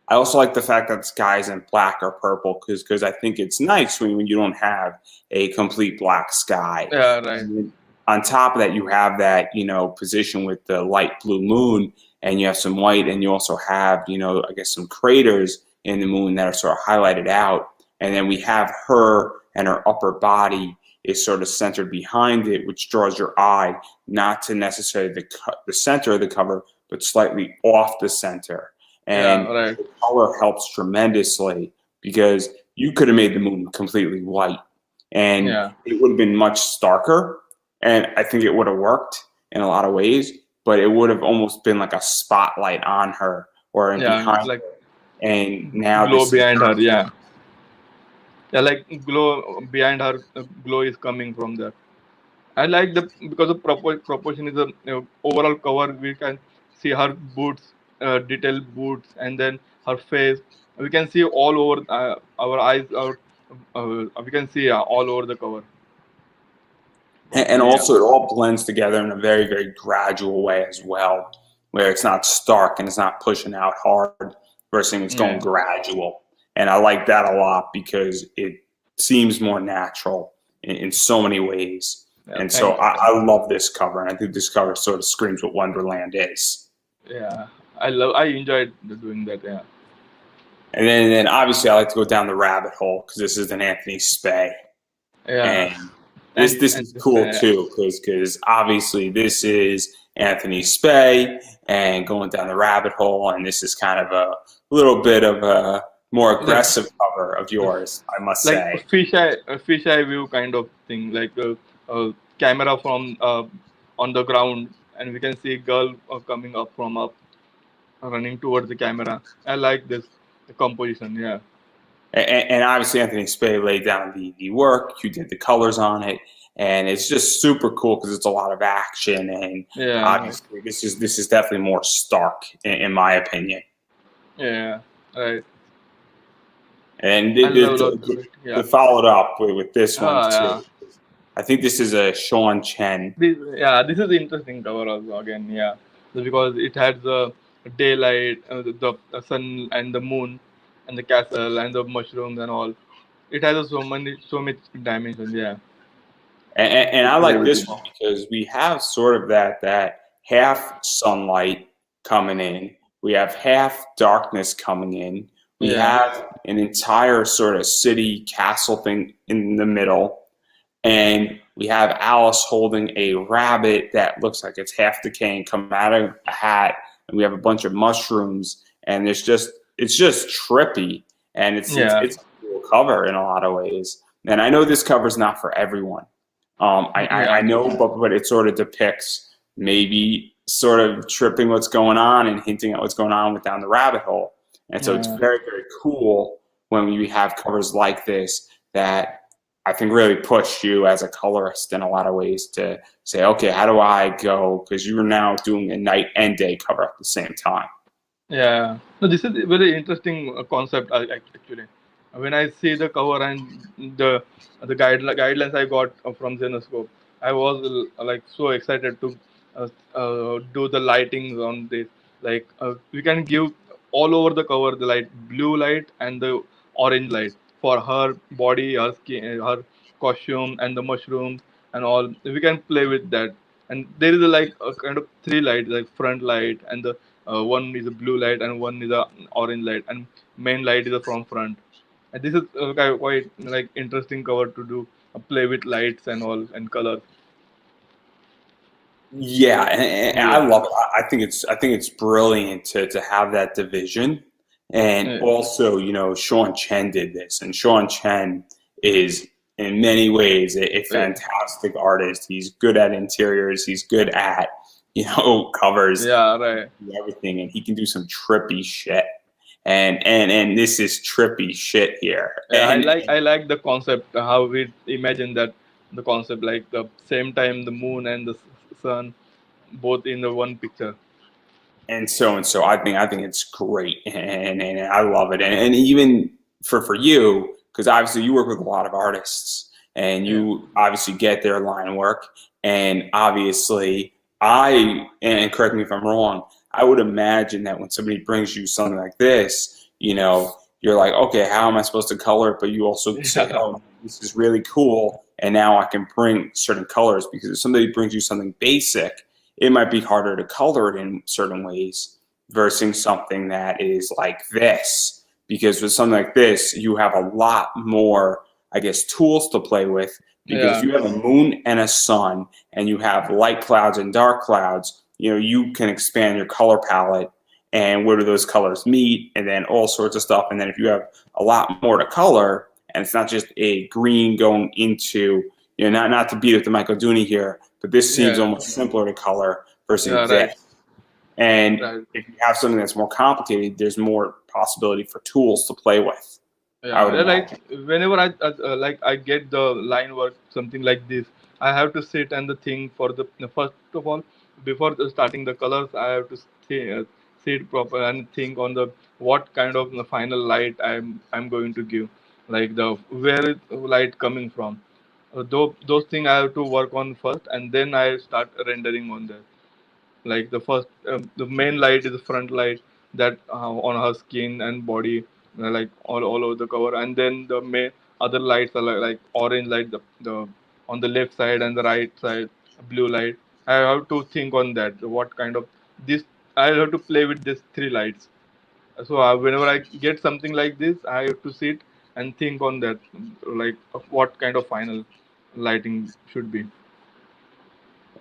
A: I also like the fact that the sky is in black or purple because I think it's nice when you don't have a complete black sky.
B: yeah, right.
A: And then on top of that, you have that position with the light blue moon, and you have some white, and you also have I guess some craters in the moon that are sort of highlighted out, and then we have her and her upper body is sort of centered behind it, which draws your eye not to necessarily the center of the cover, but slightly off the center.
B: Yeah,
A: And
B: right.
A: the color helps tremendously because you could have made the moon completely white and
B: Yeah,
A: it would have been much starker. And I think it would have worked in a lot of ways, but it would have almost been like a spotlight on her or in
B: yeah,
A: behind
B: like
A: her. And now
B: glow
A: this is
B: behind her. Yeah, yeah, like glow behind her. Glow is coming from there. I like the because the proportion is a overall cover. We can see her boots, detailed boots, and then her face. We can see all over our eyes. We can see all over the cover
A: and
B: properly. Yeah,
A: also it all blends together in a very very gradual way as well, where it's not stark and it's not pushing out hard versus it's going
B: yeah,
A: gradual. And I like that a lot because it seems more natural in so many ways.
B: yeah.
A: And so
B: Thank you.
A: I love this cover, and I think this cover sort of screams what Wonderland is.
B: Yeah, I enjoyed doing that. Yeah,
A: And then obviously I like to go down the rabbit hole because this is an Anthony Spey.
B: yeah.
A: And this
B: And
A: is cool too because obviously this is Anthony Spey and going down the rabbit hole, and this is kind of a little bit of a more
B: like
A: aggressive cover of yours, I must
B: like
A: say.
B: a fisheye view kind of thing, like a camera from on the ground, and we can see girl coming up from up, running towards the camera. I like this composition. Yeah,
A: and obviously Anthony Spay laid down the work. You did the colors on it, and it's just super cool because it's a lot of action. And
B: Yeah, right.
A: obviously, this is definitely more stark in my opinion.
B: Yeah, right.
A: And
B: I love it.
A: they
B: Yeah.
A: followed up with this one
B: Ah,
A: too.
B: yeah.
A: I think this is a Sean Chen.
B: This is the interesting cover also again. Yeah, because it had the daylight, the sun and the moon, and the castle and the mushrooms and all. It has so many dimensions. Yeah,
A: And
B: to
A: I
B: play
A: like
B: with
A: this
B: it.
A: one because we have sort of that half sunlight coming in. We have half darkness coming in. We
B: Yeah,
A: have an entire sort of city castle thing in the middle. And we have Alice holding a rabbit that looks like it's half decaying come out of a hat. And we have a bunch of mushrooms. And it's just trippy. And
B: yeah,
A: it's a cool cover in a lot of ways. And I know this cover's not for everyone. I
B: yeah,
A: know, but it sort of depicts maybe sort of tripping what's going on and hinting at what's going on with down the rabbit hole. And so it's
B: yeah.
A: very, very cool when we have covers like this that I think really push you as a colorist in a lot of ways to say, okay, how do I go? Because you're now doing a night and day cover at the same time.
B: Yeah. No, this is a very interesting concept actually. When I see the cover and guidelines I got from Zenescope, I was like so excited to do the lightings on this. Like we can give all over the cover the light, blue light and the orange light for her body, her skin, her costume, and the mushrooms and all. We can play with that. And there is like a kind of three lights, like front light and the one is a blue light and one is a orange light, and main light is a from front. And this is quite like interesting cover to do play with lights and all and colors.
A: Yeah, and I
B: Yeah,
A: love it. I think it's brilliant to have that division. And
B: yeah,
A: also, Sean Chen did this, and Sean Chen is in many ways a
B: yeah,
A: fantastic artist. He's good at interiors. He's good at covers,
B: yeah, right.
A: everything, and he can do some trippy shit. And this is trippy shit here.
B: Yeah, I like the concept how we imagine that the concept like the same time the moon and the sun both in the one picture.
A: And so I think it's great, and I love it, and even for you, because obviously you work with a lot of artists and
B: Yeah,
A: you obviously get their line work, and obviously I, and correct me if I'm wrong, I would imagine that when somebody brings you something like this, you're like, okay, how am I supposed to color it? But you also say,
B: yeah,
A: oh, this is really cool, and now I can bring certain colors, because if somebody brings you something basic, it might be harder to color it in certain ways versus something that is like this. Because with something like this, you have a lot more, I guess, tools to play with. Because if
B: yeah,
A: you have a moon and a sun, and you have light clouds and dark clouds, you can expand your color palette and where do those colors meet, and then all sorts of stuff. And then if you have a lot more to color, and it's not just a green going into, not to beat up the Michael Dooney here, but this seems
B: yeah,
A: almost simpler to color
B: yeah,
A: versus
B: right,
A: this. And
B: right.
A: if you have something that's more complicated, there's more possibility for tools to play with, I
B: Yeah,
A: would
B: like
A: imagine.
B: whenever like I get the line work something like this, I have to sit and the think for the first of all before starting the colors, I have to sit proper and think on the what kind of the final light I'm going to give, like the where is light coming from. Those things I have to work on first, and then I start rendering on that. Like the first the main light is the front light that on her skin and body, like all over the cover, and then the main other lights are like orange light, the on the left side and the right side blue light. I have to think on that what kind of this I have to play with these three lights. So whenever I get something like this, I have to sit and think on that, like of what kind of final lighting should be.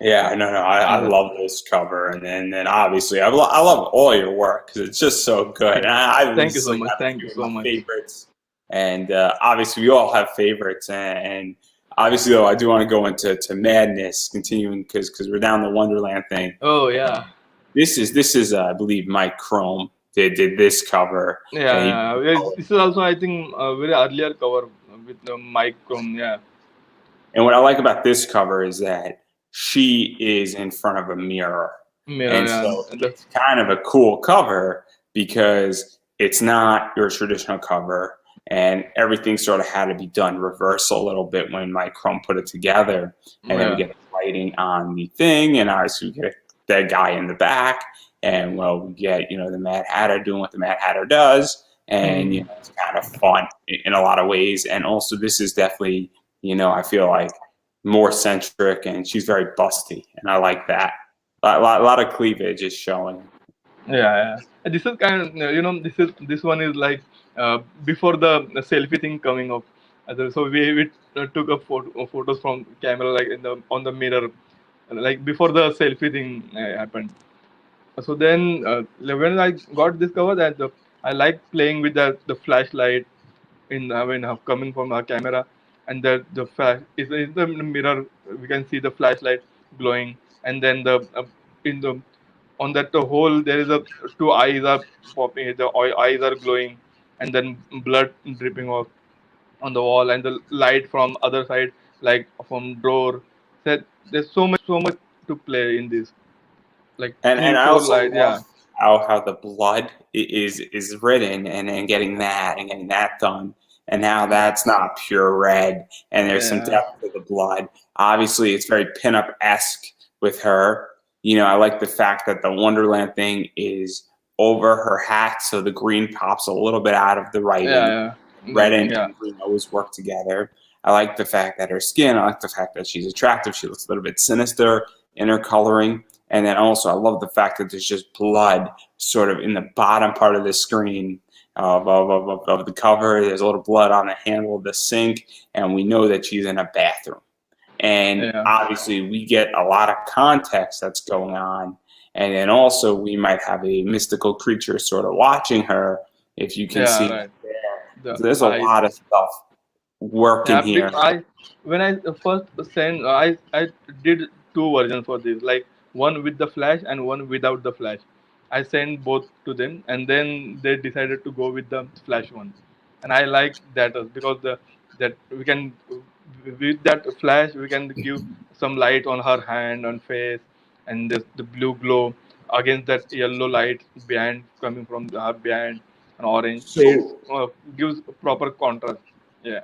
A: Yeah, no, I
B: Yeah.
A: love this cover, and then obviously I love all your work because it's just so good. And I
B: Thank you so
A: honestly
B: much,
A: have a
B: thank you
A: few of
B: so
A: my
B: much.
A: favorites, and obviously we all have favorites, and obviously though I do want to go into madness, continuing because we're down the Wonderland thing.
B: Oh yeah.
A: This is I believe Mike Chrome, did this cover,
B: Yeah,
A: and
B: yeah, yeah. This is also, I think, a very earlier cover with the mic chrome. Yeah,
A: and what I like about this cover is that she is in front of a mirror.
B: mirror.
A: And
B: Yeah,
A: so
B: and
A: it's kind of a cool cover because it's not your traditional cover, and everything sort of had to be done reverse a little bit when Mike Chrome put it together. And then we
B: yeah.
A: get the lighting on the thing, and obviously we get that guy in the back, and well, we get the Mad Hatter doing what the Mad Hatter does, and
B: Hmm.
A: it's kind of fun in a lot of ways. And also, this is definitely I feel like more centric, and she's very busty, and I like that. A lot of cleavage is showing.
B: Yeah, yeah. And this is kind of, this one is like before the selfie thing coming up. So we took a photos from camera like in the on the mirror, like before the selfie thing happened. So then when I got this cover, that I like playing with the flashlight in when coming from our camera, and the flash is the mirror. We can see the flashlight glowing, and then the in the on that the hole there is a two eyes are popping. The eyes are glowing, and then blood dripping off on the wall, and the light from other side, like from drawer. That there's so much to play in this, like
A: And
B: three
A: I
B: four
A: also
B: light.
A: love
B: Yeah,
A: how the blood is written, and getting that done, and how that's not pure red, and there's some
B: yeah,
A: depth to the blood. Obviously, it's very pinup esque with her. I like the fact that the Wonderland thing is over her hat, so the green pops a little bit out of the writing.
B: yeah,
A: Red
B: yeah. Yeah.
A: and green always work together. I like the fact that her skin. I like the fact that she's attractive. She looks a little bit sinister in her coloring. And then also, I love the fact that there's just blood sort of in the bottom part of the screen of the cover. There's a little blood on the handle of the sink, and we know that she's in a bathroom. And
B: Yeah,
A: obviously, we get a lot of context that's going on. And then also, we might have a mystical creature sort of watching her, if you can
B: yeah,
A: see
B: right.
A: there.
B: The
A: So there's a
B: eyes.
A: lot of stuff working
B: Yeah,
A: here.
B: I when I first sent, I did two versions for this, like one with the flash and one without the flash. I sent both to them, and then they decided to go with the flash one, and I like that because that we can with that flash we can give some light on her hand and face, and the blue glow against that yellow light behind coming from her behind, and orange shades
A: So
B: gives proper contrast. Yeah.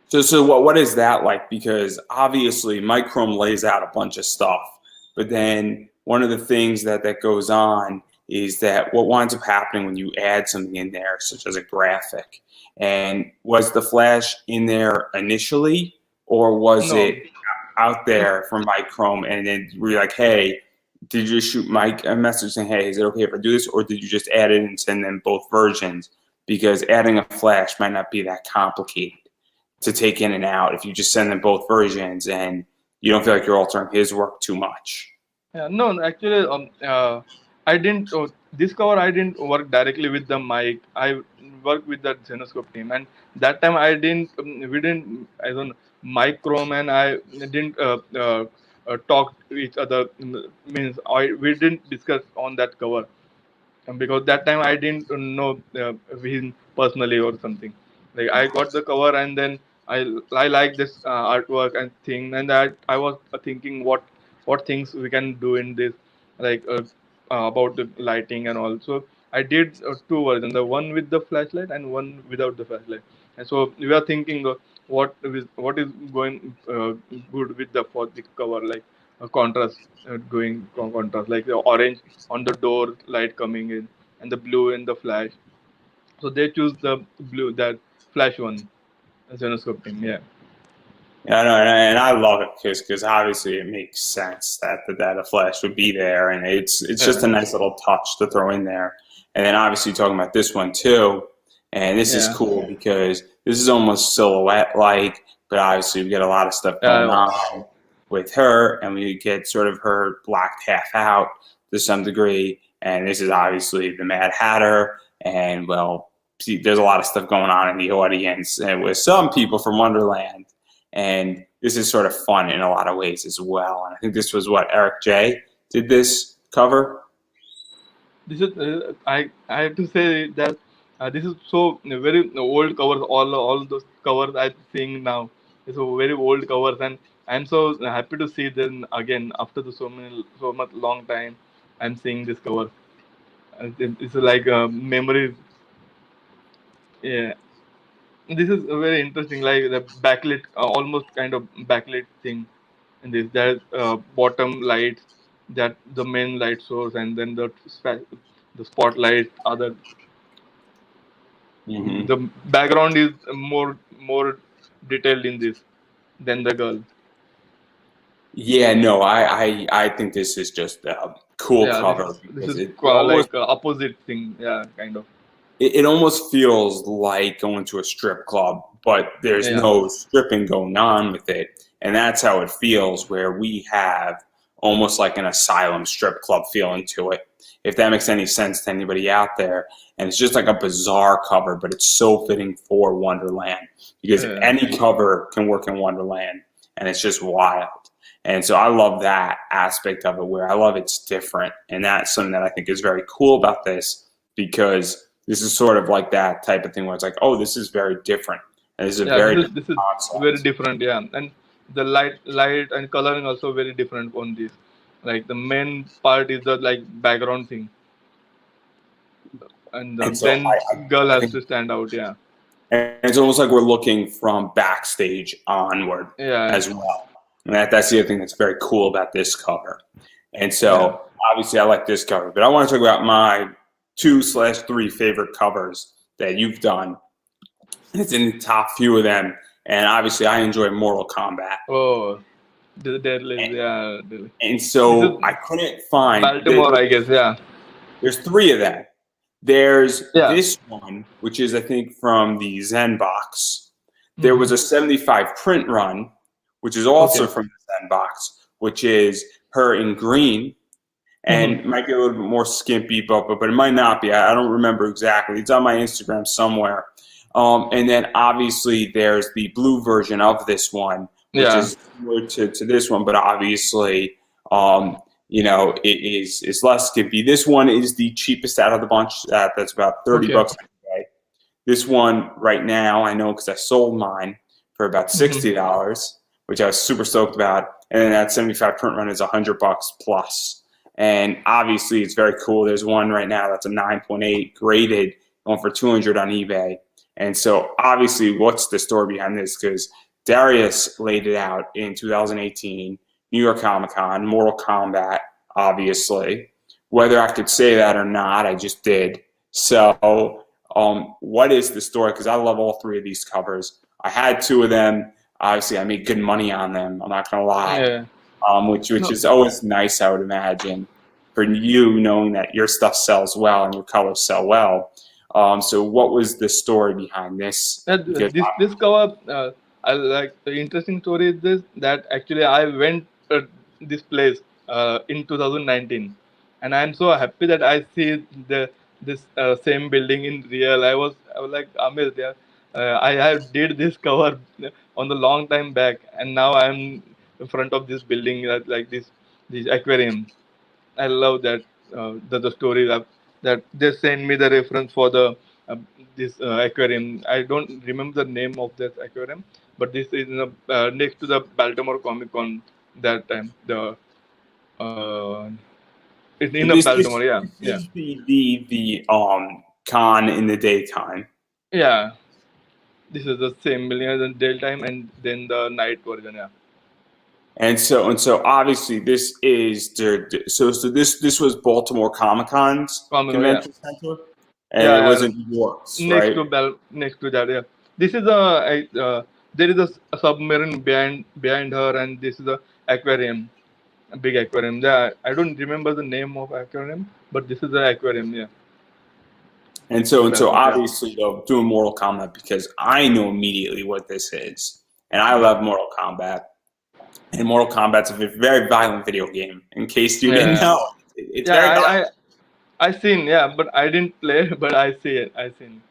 A: So what is that like? Because obviously Microm lays out a bunch of stuff, but then one of the things that goes on is that what winds up happening when you add something in there, such as a graphic, and was the Flash in there initially, or was
B: No,
A: it out there from Microm, and then were you like, hey, did you shoot Mike a message saying, hey, is it okay if I do this, or did you just add it and send them both versions? Because adding a Flash might not be that complicated to take in and out if you just send them both versions and you don't feel like you're altering his work too much.
B: yeah, no, actually, I didn't. This cover I didn't work directly with the mic. I worked with the Zenescope team, and that time I didn't. We didn't. I don't know, mic chrome, and I didn't talk to each other. Means we didn't discuss on that cover. Because that time I didn't know him personally or something. Like I got the cover, and then I like this artwork and thing, and I was thinking what things we can do in this, like about the lighting and all. So I did two versions, the one with the flashlight and one without the flashlight. And so we are thinking what is going good with the for the cover, like contrast going contrast, like the orange on the door light coming in, and the blue in the flash. So they choose the blue, that flash one, Xenoscope team. Yeah,
A: Yeah, no, and I love it because obviously it makes sense that a flash would be there, and it's just
B: yeah,
A: a nice little touch to throw in there. And then obviously talking about this one too, and this is
B: yeah,
A: cool because this is almost silhouette like, but obviously we get a lot of stuff going
B: yeah,
A: on with her, and we get sort of her blacked half out to some degree. And this is obviously the Mad Hatter, and well, see, there's a lot of stuff going on in the audience, and with some people from Wonderland. And this is sort of fun in a lot of ways as well. And I think this was what Eric J did this cover.
B: This is I have to say that this is so very old covers. All those covers I'm seeing now is a very old covers, and I'm so happy to see them again after the so much long time. I'm seeing this cover. It's like a memory. Yeah, this is very interesting. Like the backlit, almost kind of backlit thing in this. There's bottom lights that the main light source, and then the spotlight other.
A: Hmm.
B: The background is more detailed in this than the girl.
A: Yeah, no, I think this is just a cool
B: Yeah,
A: cover
B: this
A: because
B: is
A: it almost
B: like opposite thing. Yeah, kind of.
A: it almost feels like going to a strip club, but there's
B: Yeah,
A: no stripping going on with it. And that's how it feels, where we have almost like an asylum strip club feeling to it, if that makes any sense to anybody out there. And it's just like a bizarre cover, but it's so fitting for Wonderland because
B: yeah,
A: any cover can work in Wonderland, and it's just wild. And so I love that aspect of it, where I love it's different. And that's something that I think is very cool about this, because this is sort of like that type of thing where it's like, oh, this is very different. And this is a
B: yeah.
A: very different
B: This is very
A: concept.
B: different. Yeah, and the light and coloring also very different on this. Like the main part is the like background thing, and
A: And so
B: then girl
A: I
B: has
A: think
B: to stand out. Yeah,
A: and it's almost like we're looking from backstage onward
B: yeah,
A: as well. And that's the other thing that's very cool about this cover. And
B: yeah.
A: so obviously I like this cover, but I want to talk about my 2/3 favorite covers that you've done. It's in the top few of them. And obviously I enjoy Mortal Kombat.
B: Oh, the deadly. Yeah, deadly.
A: And
B: This is
A: so I couldn't find
B: Baltimore, I guess. Yeah.
A: there's three of them. There's
B: Yeah.
A: this one, which is I think from the Zen box. There was
B: Hmm.
A: a 75 print run, which is also
B: Okay.
A: from the Zen box, which is her in green
B: Hmm.
A: and might be a little bit more skimpy, but it might not be. I don't remember exactly. It's on my Instagram somewhere. And then obviously there's the blue version of this one, which
B: Yeah.
A: is similar to this one, but obviously, um, is less skimpy. This one is the cheapest out of the bunch. That's about 30
B: Okay.
A: bucks a day. This one right now, I know because I sold mine for about
B: Hmm.
A: $60, which I was super stoked about. And then that 75 print run is $100 plus. And obviously, it's very cool. There's one right now that's a 9.8 graded, going for 200 on eBay. And so, obviously, what's the story behind this? Because Darius laid it out in 2018, New York Comic Con, Mortal Kombat, obviously. Whether I could say that or not, I just did. So, what is the story? Because I love all three of these covers. I had two of them. Obviously, I made good money on them. I'm not gonna lie,
B: Yeah.
A: which
B: No.
A: is always nice, I would imagine, for you knowing that your stuff sells well and your colors sell well. So, what was the story behind this? Because
B: This cover, I like the interesting story is this that actually I went this place in 2019, and I'm so happy that I see this same building in real. I was like amazed. Yeah, I have did this cover on the long time back, and now I'm in front of this building like this aquarium. I love that the story that they send me the reference for the uh, this aquarium. I don't remember the name of this aquarium, but this is in next to the Baltimore Comic Con that time. The uh, it's in the
A: this
B: Baltimore.
A: this
B: Yeah,
A: this
B: yeah,
A: is the con in the daytime.
B: yeah. This is the same building as the daytime and then the night version. Yeah,
A: And so obviously this is so this was Baltimore Comic Con's
B: Comic Con. Yeah,
A: convention center, and
B: yeah,
A: it
B: yeah.
A: was in New York's,
B: Next
A: right?
B: to next to that. Yeah, this is there is a submarine behind her, and this is a aquarium. A big aquarium. Yeah, I don't remember the name of aquarium, but this is the aquarium. Yeah,
A: And so
B: yeah,
A: obviously though, doing Mortal Kombat because I know immediately what this is, and I love Mortal Kombat. And Mortal Kombat's a very violent video game. In case you didn't
B: yeah,
A: know, it's
B: yeah.
A: very violent.
B: I seen. Yeah, but I didn't play. But I see it. I seen.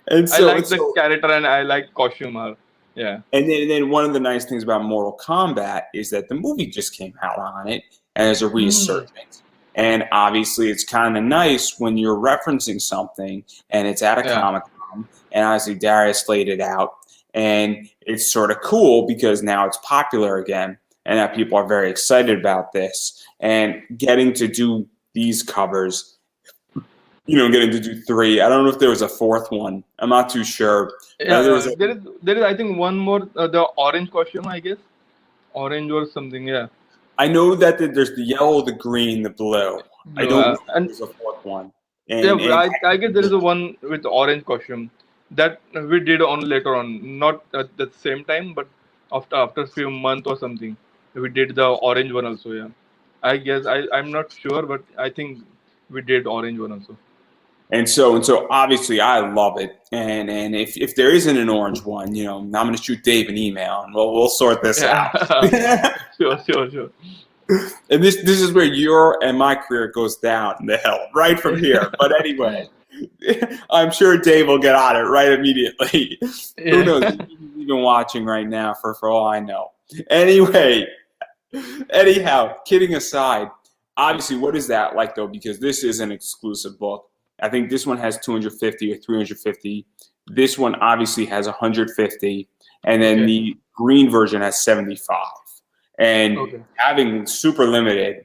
A: And
B: I
A: so and
B: like the
A: so
B: character and I like costume. Her. Yeah.
A: and then one of the nice things about Mortal Kombat is that the movie just came out on it, and there's a
B: Hmm.
A: resurgence. And obviously, it's kind of nice when you're referencing something and it's at a
B: Yeah.
A: Comic Con, and obviously Darius laid it out, and it's sort of cool because now it's popular again, and that people are very excited about this, and getting to do these covers, getting to do three. I don't know if there was a fourth one. I'm not too sure.
B: Yeah,
A: There was
B: there is I think one more, the orange costume, I guess, orange or something. Yeah,
A: I know that there's the yellow, the green, the blue. I
B: blue.
A: don't know if
B: And
A: there's a fourth one.
B: yeah,
A: And
B: I guess there is a one with orange costume that we did on later on, not at the same time, but after a few months or something, we did the orange one also. Yeah, I guess I'm not sure, but I think we did orange one also.
A: so obviously I love it. And if there isn't an orange one, I'm gonna shoot Dave an email and we'll sort this
B: Yeah,
A: out.
B: sure.
A: And this is where your and my career goes down the hill, right from here. But anyway, I'm sure Dave will get on it right immediately. Who knows?
B: Yeah.
A: He's even watching right now for all I know. Anyway, anyhow, kidding aside, obviously, what is that like though? Because this is an exclusive book. I think this one has 250 or 350. This one obviously has 150, and then
B: Okay.
A: the green version has 75. And
B: Okay.
A: having super limited,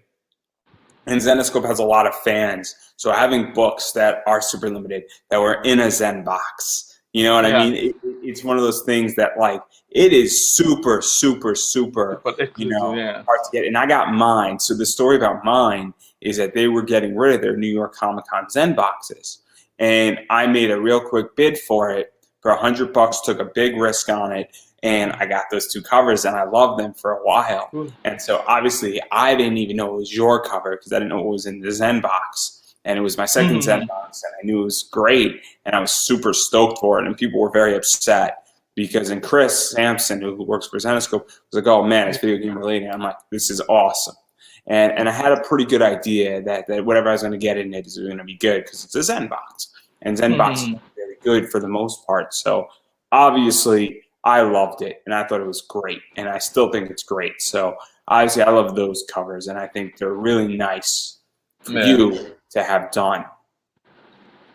A: and Zenescope has a lot of fans, so having books that are super limited that were in a Zen box, you know what I
B: Yeah.
A: mean? It's one of those things that like it is super, super, super,
B: Super exclusive. Yeah.
A: hard to get. And I got mine. So the story about mine is that they were getting rid of their New York Comic Con Zen boxes, and I made a real quick bid for it for $100. Took a big risk on it, and I got those two covers, and I loved them for a while.
B: Cool.
A: And so obviously I didn't even know it was your cover because I didn't know it was in the Zen box. And it was my 2nd Zen box, and I knew it was great, and I was super stoked for it. And people were very upset because, and Chris Sampson, who works for Zenescope, was like, "Oh man, it's video game related." I'm like, "This is awesome." And I had a pretty good idea that whatever I was going to get in it is going to be good because it's a Zen box, and Zen boxes are very good for the most part. So obviously, I loved it, and I thought it was great, and I still think it's great. So obviously, I love those covers, and I think they're really nice for
B: Yeah.
A: you to have done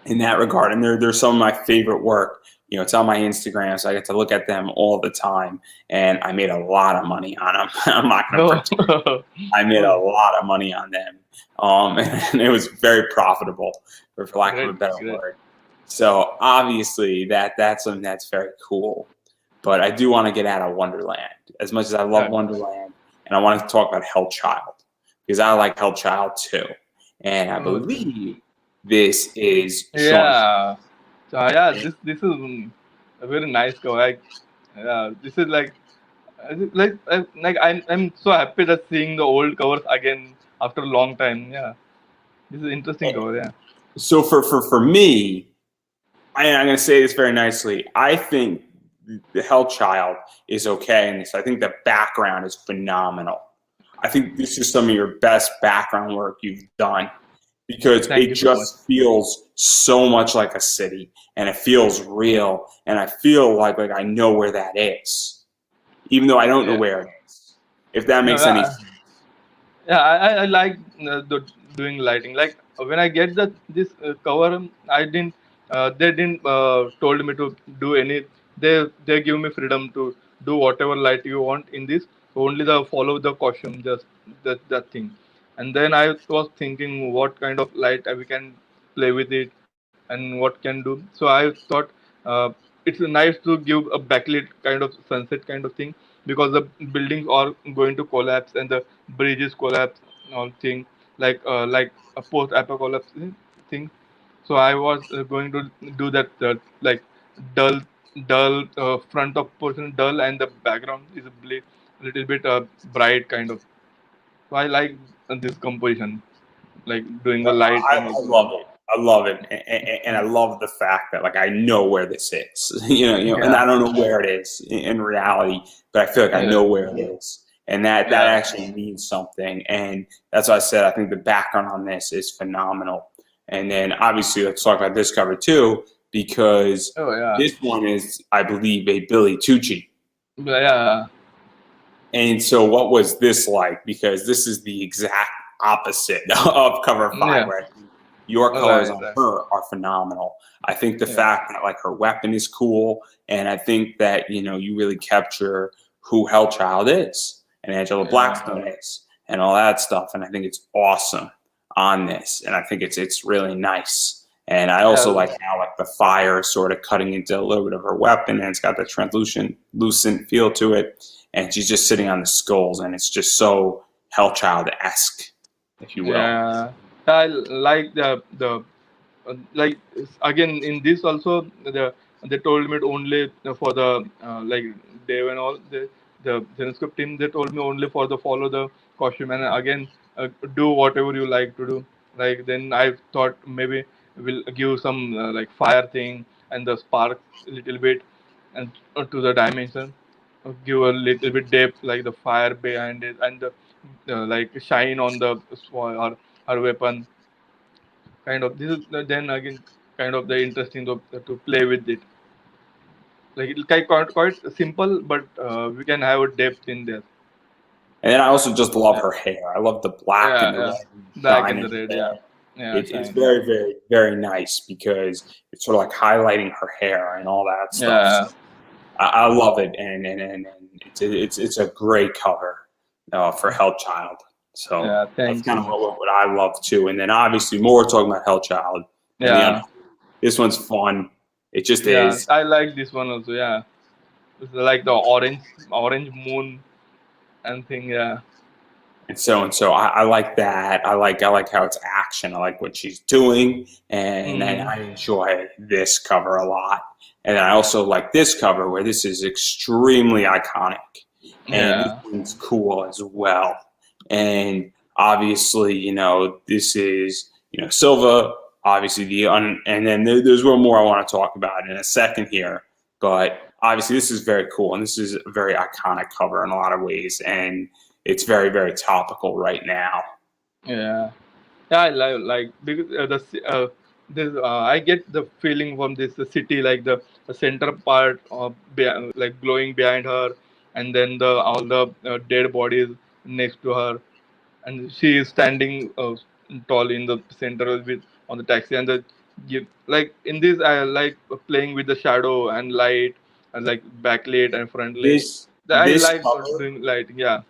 A: in that regard. And they're some of my favorite work. It's on my Instagram, so I get to look at them all the time, and I made a lot of money on them. I'm not going to pretend.
B: No.
A: I made a lot of money on them, and it was very profitable, for lack of a better
B: Great.
A: word. So obviously that's something that's very cool. But I do want to get out of Wonderland. As much as I love
B: Yeah.
A: Wonderland, and I want to talk about Hellchild, because I like Hellchild too. And I believe this is Sean's.
B: Yeah. So yeah, this is a very nice cover. This is like I'm so happy that seeing the old covers again after a long time. Yeah, this is interesting cover. Yeah.
A: So for me, I'm going to say this very nicely. I think the Hellchild is okay in this. I think the background is phenomenal. I think this is some of your best background work you've done because
B: Thank
A: it
B: you so
A: just feels so much like a city, and it feels real, and I feel like I know where that is, even though I don't know
B: Yeah.
A: where it is. If that makes
B: No,
A: any
B: yeah.
A: sense.
B: Yeah, I like doing lighting. Like when I get this cover, I didn't. They didn't told me to do any. They give me freedom to do whatever light you want in this. Only the follow the costume, just that thing. And then I was thinking what kind of light we can play with it and what can do. So I thought it's nice to give a backlit kind of sunset kind of thing because the buildings are going to collapse and the bridges collapse all thing like a post apocalypse thing. So I was going to do that like dull front of person dull and the background is a little bit bright kind of. So I like this composition, like doing the light
A: I
B: and also.
A: love it. I love it, and I love the fact that I know where this is. And I
B: Yeah.
A: don't know where it is in reality, but I feel like I
B: Yeah.
A: know where it is, and that
B: Yeah.
A: actually means something. And that's why I said I think the background on this is phenomenal. And then obviously let's talk about this cover too, because
B: Oh yeah.
A: this one is, I believe, a Billy Tucci.
B: Yeah.
A: And so what was this like? Because this is the exact opposite of cover 5,
B: Yeah.
A: where your colors
B: Right.
A: on
B: Right.
A: her are phenomenal. I think the
B: Yeah.
A: fact that like her weapon is cool, and I think that you really capture who Hellchild is and Angela
B: Yeah.
A: Blackstone is and all that stuff, and I think it's awesome on this, and I think it's really nice. And I also
B: Yeah.
A: like how like the fire is sort of cutting into a little bit of her weapon, and it's got that translucent feel to it, and she's just sitting on the skulls, and it's just so Hellchild-esque, if you will.
B: Yeah. I like like again in this also they told me only for the like Dave and all the Zenescope team, they told me only for the follow the costume, and again do whatever you like to do. Like then I thought maybe we'll give some like fire thing and the spark a little bit and to the dimension, give a little bit depth like the fire behind it and the like shine on the or her weapon kind of. This is then again kind of the interesting to play with it. Like it's quite simple, but we can have a depth in there.
A: And then I also just love
B: Yeah,
A: her hair. I love the black
B: yeah,
A: and the
B: yeah.
A: red
B: Black
A: shine
B: and
A: in
B: the
A: her
B: red,
A: hair.
B: yeah, yeah,
A: It's
B: shine, yeah,
A: very, very, very nice because it's sort of like highlighting her hair and all that stuff.
B: yeah,
A: So I love it, and it's a great cover for Hellchild. So
B: yeah.
A: that's
B: Thank
A: kind of
B: you.
A: what I love too. And then obviously more talking about Hellchild and
B: Yeah,
A: this one's fun. It just
B: yeah.
A: is.
B: I like this one also. Yeah, it's like the orange moon and thing. Yeah,
A: And so I like that. I like how it's action. I like what she's doing, and
B: mm,
A: I enjoy this cover a lot. And I also like this cover where this is extremely iconic, and this
B: yeah,
A: one's cool as well. And obviously, this is Silva. Obviously, and then there's one more I want to talk about in a second here. But obviously, this is very cool, and this is a very iconic cover in a lot of ways, and it's very, very topical right now.
B: yeah. Yeah, I like because this I get the feeling from this city like the center part of like glowing behind her, and then the all the dead bodies next to her, and she is standing tall in the center with on the taxi, and like in this I like playing with the shadow and light and like backlit and front lit.
A: This
B: I
A: this
B: like
A: cover
B: doing lighting. Yeah,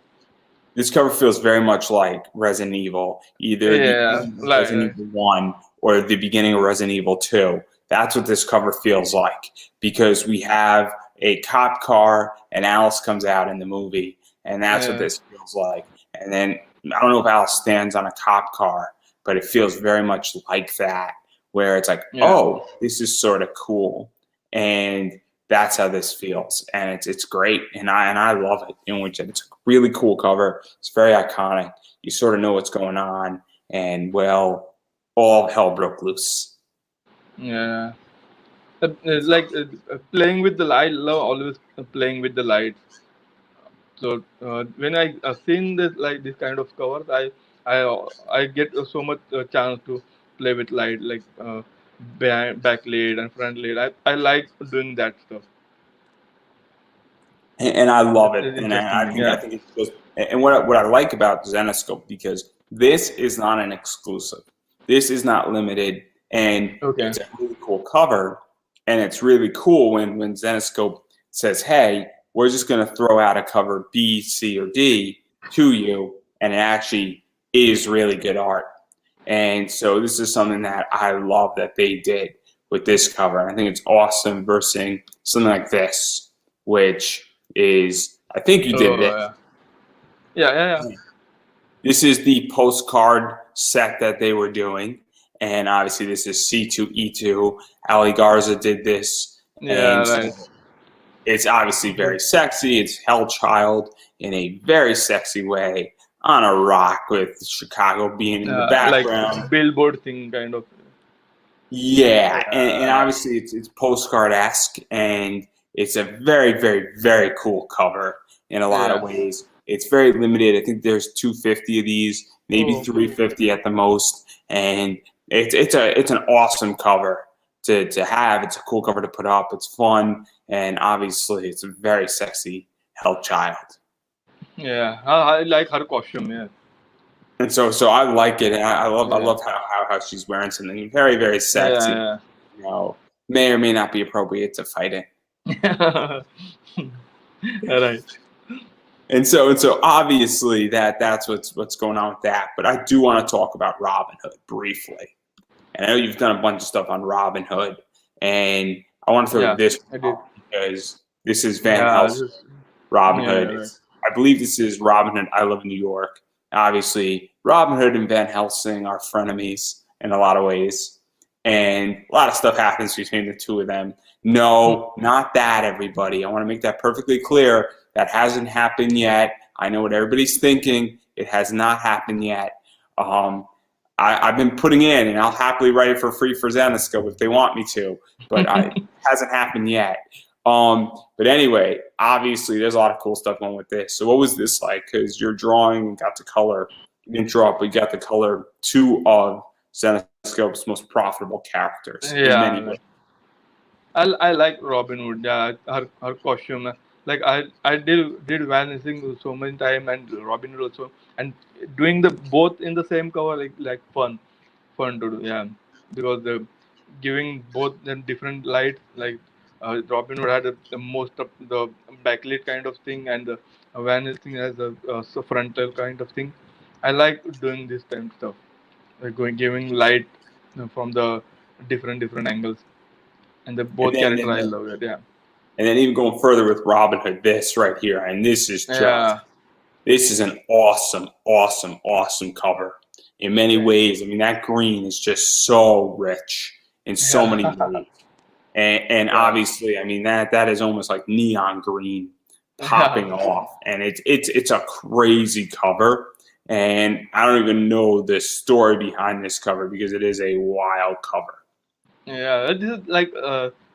A: this cover feels very much like Resident Evil, either the
B: yeah,
A: end of
B: like
A: Resident Evil 1 or the beginning of Resident Evil 2. That's what this cover feels like because we have a cop car and Alice comes out in the movie, and that's what
B: yeah,
A: this feels like. And then I don't know if Alice stands on a cop car, but it feels very much like that, where it's like,
B: yeah.
A: oh, this is sort of cool. And that's how this feels, and it's great, and I love it. In which it's a really cool cover. It's very iconic. You sort of know what's going on, and well, all hell broke loose.
B: Yeah, like playing with the light. Love always playing with the lights. So when I seen this like this kind of covers, I get so much chance to play with light, like backlit and front lit. I like doing that stuff.
A: And I love it,
B: It's
A: and
B: interesting
A: I
B: thing.
A: think I
B: Yeah.
A: think it's just and what I like about Zenescope because this is not an exclusive. This is not limited, and
B: Okay.
A: it's a really cool cover, and it's really cool when Zenescope says, "Hey, we're just going to throw out a cover B, C, or D to you," and it actually is really good art. And so this is something that I love that they did with this cover. And I think it's awesome versus something like this, which is I think you did
B: Oh
A: this.
B: yeah. Yeah, yeah, yeah.
A: This is the postcard set that they were doing. And obviously this is C2E2. Ali Garza did this.
B: Yeah,
A: And so
B: right.
A: it's obviously
B: Good.
A: very sexy. It's Hellchild in a very sexy way on a rock with Chicago being in the
B: Like
A: background.
B: billboard thing kind of.
A: Yeah, and
B: Yeah,
A: obviously it's postcard esque, and it's a very, very, very cool cover in a lot of
B: yeah.
A: ways. It's very limited. I think there's 250 of these, maybe
B: Oh,
A: 350 at the most, and it's an awesome cover to have. It's a cool cover to put up. It's fun, and obviously it's a very sexy Hell Child.
B: yeah. I like her costume. Yeah.
A: And so I like it. And I
B: Yeah,
A: love how she's wearing something very, very sexy.
B: yeah,
A: You know, may or may not be appropriate to fight in.
B: yeah. Right.
A: And so obviously that's what's going on with that. But I do want to talk about Robin Hood briefly. And I know you've done a bunch of stuff on Robin Hood, and I want to throw
B: Yeah,
A: this
B: I did.
A: out because this is Van
B: Yeah,
A: Helsing
B: this,
A: Robin
B: yeah,
A: Hood.
B: right.
A: I believe this is Robin Hood. I Live in New York. Obviously, Robin Hood and Van Helsing are frenemies in a lot of ways, and a lot of stuff happens between the two of them. No, not that, everybody. I want to make that perfectly clear. That hasn't happened yet. I know what everybody's thinking. It has not happened yet. Um, I've been putting in, and I'll happily write it for free for Zenescope if they want me to, but it hasn't happened yet. But anyway, obviously, there's a lot of cool stuff going with this. So, what was this like? Because you're drawing and got the color. You didn't draw it, but you got the color two of Zenescope's most profitable characters in
B: Yeah,
A: many ways.
B: I like Robin Hood. Yeah, her costume. Like I did Vanishing so many time and Robin Hood also, and doing the both in the same cover like fun to do. Yeah, because the giving both them different lights. Like Robin Hood had the most of the backlit kind of thing, and the Vanishing has a frontal kind of thing. I like doing this kind of stuff, like going giving light from the different angles, and the
A: And
B: both
A: then,
B: character
A: and
B: I
A: then,
B: love it. Yeah,
A: and then even going further with Robin Hood, this right here, and this is just
B: yeah,
A: this is an awesome, awesome, awesome cover in many
B: right.
A: ways. I mean, that green is just so rich in so
B: Yeah,
A: many ways. And
B: yeah,
A: obviously, I mean that is almost like neon green
B: yeah,
A: popping off, and it's a crazy cover. And I don't even know the story behind this cover because it is a wild cover.
B: yeah. This is like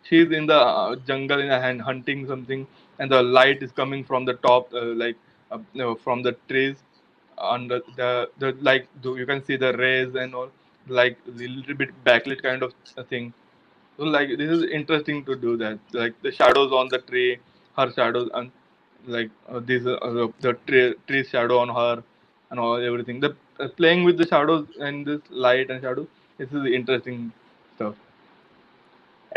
B: she's in the jungle in a hand hunting something, and the light is coming from the top, from the trees, under the like you can see the rays and all, like a little bit backlit kind of thing. So like this is interesting to do that. Like the shadows on the tree, her shadows, and like the tree shadow on her, and all everything. The playing with the shadows and this light and shadows. This is interesting stuff.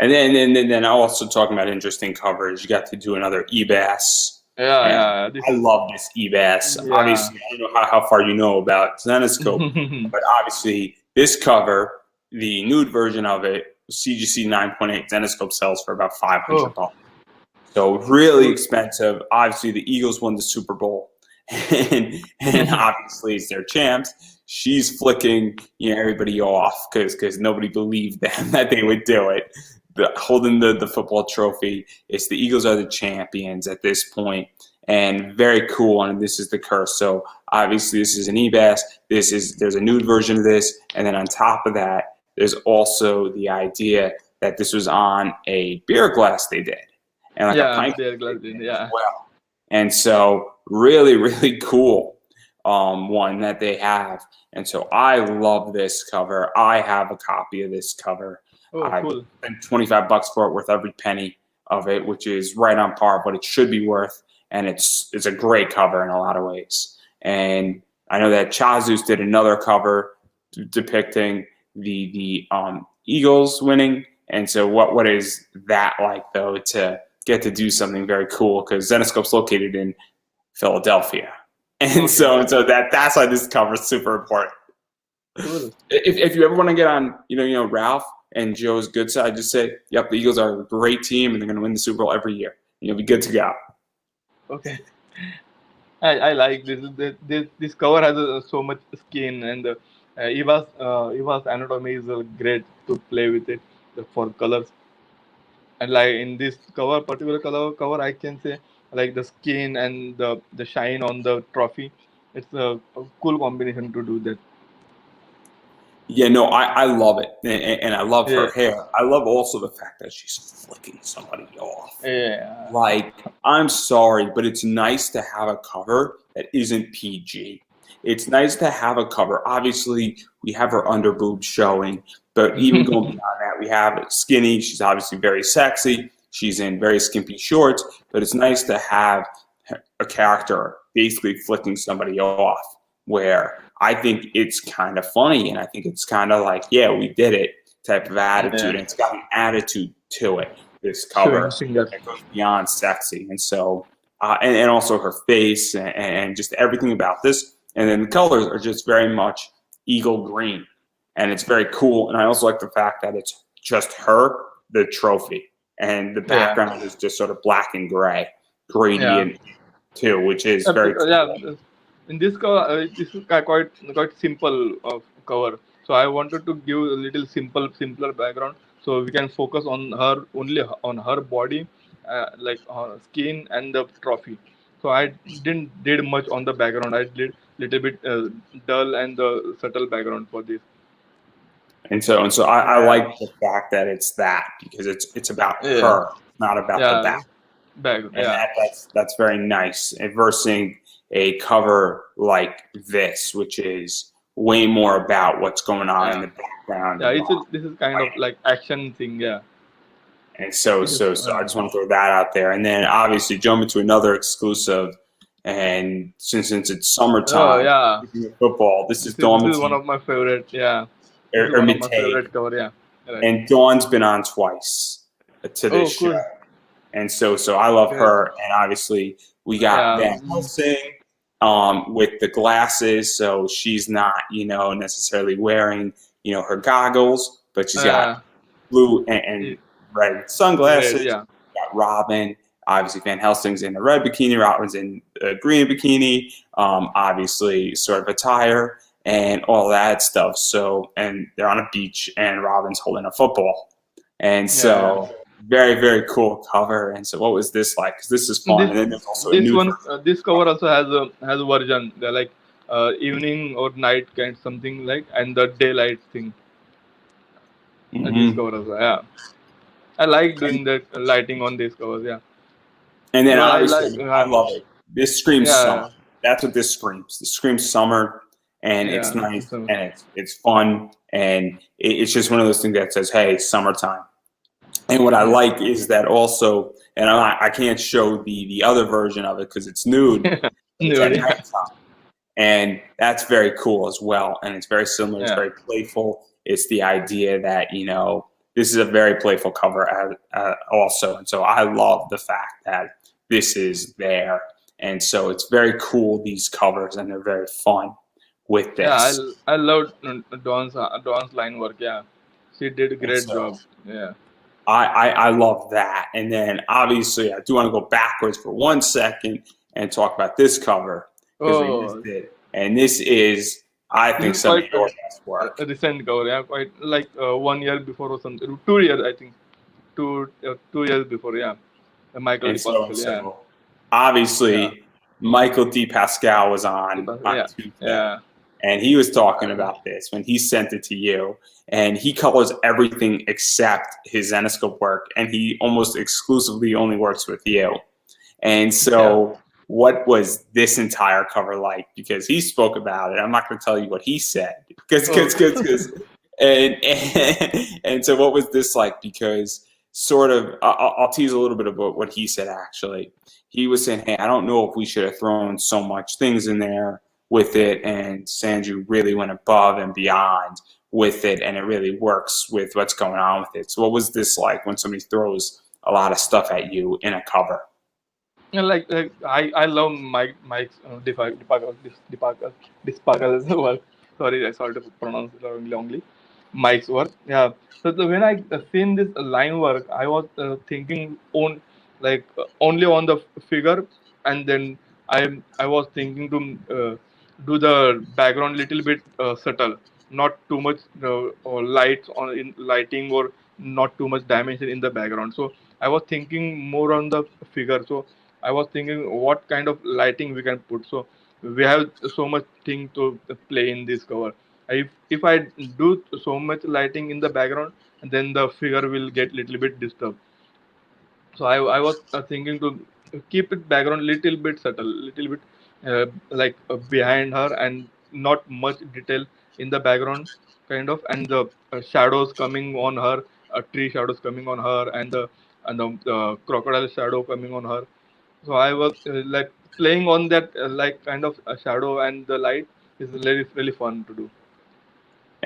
A: And then also talking about interesting covers, you got to do another Ebas.
B: Yeah,
A: And
B: yeah. This
A: I
B: is
A: love this Ebas.
B: yeah.
A: Obviously, I don't know how far you know about Zenescope, but obviously this cover, the nude version of it, CGC 9.8 Zenescope sells for about
B: Oh,
A: $500. So really
B: cool.
A: expensive. Obviously, the Eagles won the Super Bowl, and obviously it's their champs. She's flicking everybody off because nobody believed them that they would do it. Holding the football trophy. It's the Eagles are the champions at this point, and very cool. And this is the curse. So obviously this is an Ebas. There's a nude version of this, and then on top of that, there's also the idea that this was on a beer glass they did and like a
B: Yeah,
A: pint
B: bear glass
A: they
B: in.
A: did as
B: Yeah.
A: well. And so really, really cool one that they have. And so I love this cover. I have a copy of this cover.
B: Oh,
A: I
B: cool.
A: spent $25 for it, worth every penny of it, which is right on par what it should be worth. And it's a great cover in a lot of ways. And I know that Chazus did another cover depicting the Eagles winning. And so what is that like though to get to do something very cool? Because Zenescope's located in Philadelphia. And
B: Okay.
A: so that's why this cover is super important.
B: Cool.
A: If you ever want to get on, Ralph and Joe's good side, just say, "Yep, the Eagles are a great team, and they're going to win the Super Bowl every year." And you'll be good to go.
B: Okay. I like this cover has so much skin, and Eva's anatomy is great to play with it for colors. And like in this particular color cover, I can say like the skin and the shine on the trophy. It's a cool combination to do that.
A: Yeah, no, I love it, and I love
B: Yeah,
A: her hair. I love also the fact that she's flicking somebody off.
B: yeah,
A: Like, I'm sorry, but it's nice to have a cover that isn't PG. It's nice to have a cover. Obviously, we have her under boob showing, but even going beyond that, we have it skinny. She's obviously very sexy. She's in very skimpy shorts, but it's nice to have a character basically flicking somebody off where I think it's kind of funny, and I think it's kind of like, yeah, we did it type of attitude,
B: Yeah.
A: and it's got an attitude to it. This
B: Showing
A: cover
B: fingers.
A: that goes beyond sexy, and so and also her face and just everything about this, and then the colors are just very much eagle green, and it's very cool. And I also like the fact that it's just her, the trophy, and the
B: Yeah.
A: background is just sort of black and gray,
B: Yeah.
A: gradient too, which is very
B: Yeah.
A: cool.
B: In this cover, this is quite simple cover. So I wanted to give a little simpler background, so we can focus on her only on her body, like her skin and the trophy. So I didn't did much on the background. I did little bit dull and the subtle background for this.
A: And so I
B: Yeah.
A: like the fact that it's that because it's about
B: Yeah.
A: her, not about the
B: Yeah.
A: back,
B: Background.
A: and
B: Yeah.
A: that's very nice. And versus a cover like this, which is way more about what's going on in
B: Yeah.
A: the background
B: Yeah.
A: and
B: This is kind of like action thing. Yeah.
A: and so
B: This is.
A: so so I just want to throw that out there. And then obviously jump into another exclusive. And since it's
B: Oh
A: summertime,
B: yeah.
A: football, this is
B: This
A: Dawn
B: is one
A: Matee
B: of my favorite. Yeah. This is
A: or
B: one of my
A: Matee,
B: favorite cover. Yeah. Right.
A: and Dawn's been on twice to this
B: Oh,
A: show.
B: cool.
A: And so I love
B: Great.
A: her. And obviously we got
B: Yeah.
A: Van Helsing with the glasses, so she's not necessarily wearing her goggles, but she's got
B: Yeah.
A: blue and
B: It-
A: red
B: Red.
A: sunglasses.
B: Yeah.
A: Got Robin. Obviously, Van Helsing's in a red bikini. Robin's in a green bikini. Obviously, sort of attire and all that stuff. So, and they're on a beach, and Robin's holding a football. And
B: Yeah.
A: so, very, very cool cover. And so, what was this like? Because this is fun.
B: This
A: And then there's also a
B: this
A: nude
B: one
A: version.
B: this cover also has a version. They're like evening or night kind something like and the daylight thing. This
A: Mm-hmm.
B: cover also. Yeah. I like
A: And,
B: doing that lighting on these covers. Yeah.
A: and then,
B: Because I like.
A: obviously, I love it. This screams summer.
B: Yeah.
A: That's what this screams. This screams summer, and it's
B: Yeah.
A: nice
B: So,
A: and it's fun, and it's just one of those things that says, "Hey, summertime." And what I
B: yeah.
A: like is that also, and I can't show the other version of it because it's nude. It's at
B: Nude. Yeah.
A: nighttime, and that's very cool as well. And it's very similar. It's
B: Yeah.
A: very playful. It's the idea that this is a very playful cover also, and so I love the fact that this is there. And so it's very cool, these covers, and they're very fun with
B: Yeah.
A: this.
B: I love Dawn's line work. Yeah. She did a
A: And
B: great
A: so
B: job. Yeah.
A: I love that. And then obviously I do want to go backwards for 1 second and talk about this cover because we missed
B: Oh,
A: it. And this is, I
B: this
A: think,
B: is
A: some of
B: quite
A: your best work.
B: a recent cover. Yeah, quite like 1 year before or something. 2 years, I think. 2 years before. Yeah, Michael
A: And so,
B: DePascal. Yeah,
A: so
B: yeah,
A: obviously Michael D. Pascal was on
B: yeah,
A: Tuesday.
B: yeah,
A: And he was talking
B: uh,
A: about this when he sent it to you. And he colors everything except his Zenescope work. And he almost exclusively only works with you. And
B: yeah.
A: so, what was this entire cover like? Because he spoke about it. I'm not going to tell you what he said.
B: Oh,
A: Because, and so, what was this like? Because, sort of, I'll tease a little bit about what he said actually. He was saying, hey, I don't know if we should have thrown so much things in there with it. And Sanju really went above and beyond with it. And it really works with what's going on with it. So, what was this like when somebody throws a lot of stuff at you in a cover?
B: yeah, like I love Mike's Dipacal's work. Sorry, I sorry to pronounce it wrongly. Mike's work. Yeah. So when I seen this line work, I was thinking only on the figure, and then I was thinking to do the background little bit subtle, not too much lights on in lighting or not too much dimension in the background. So I was thinking more on the figure. So I was thinking what kind of lighting we can put. So we have so much thing to play in this cover. If I do so much lighting in the background, then the figure will get little bit disturbed. So I was thinking to keep it background little bit subtle, little bit behind her and not much detail in the background kind of, and the shadows coming on her, tree shadows coming on her, and the crocodile shadow coming on her. So I was like playing on that like kind of a shadow and the light, It's really fun to do.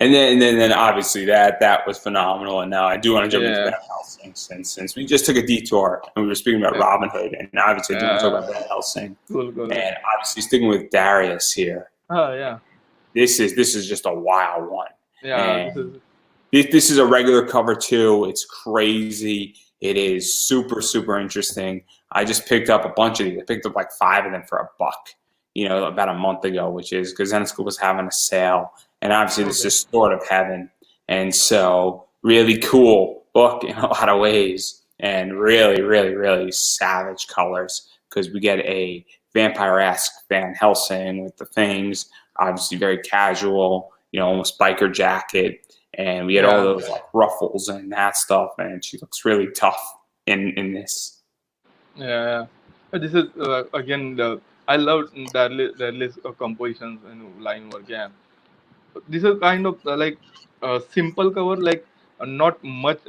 A: And then obviously that was phenomenal. And now I do want to jump into
B: Yeah,
A: Van Helsing since we just took a detour and we were speaking about
B: yeah,
A: Robin Hood, and obviously I do want to talk
B: yeah.
A: about Van Helsing.
B: Cool.
A: And obviously sticking with Darius here,
B: Yeah,
A: this is just a wild one.
B: yeah. This
A: And
B: is
A: this is a regular cover too. It's crazy. It is super, super interesting. I just picked up a bunch of these. I picked up like 5 of them for $1, about a month ago, which is because Zenescope was having a sale. And obviously this
B: okay.
A: is sort of heaven. And so really cool book in a lot of ways, and really, really, really savage colors, because we get a vampire-esque Van Helsing with the things, obviously very casual, almost biker jacket, and we had all
B: Yeah,
A: those like ruffles and that stuff, and she looks really tough in this.
B: yeah. This is again the I love Darley's compositions and line work. Yeah, this is kind of like a simple cover, like not much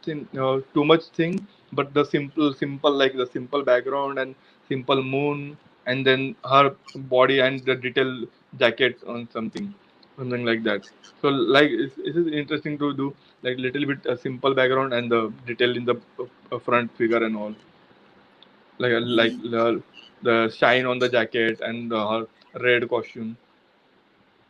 B: thing, too much thing, but the simple like the simple background and simple moon, and then her body and the detail jacket on something like that. So like it is interesting to do like little bit simple background and the detail in the front figure and all, like the shine on the jacket and her red costume.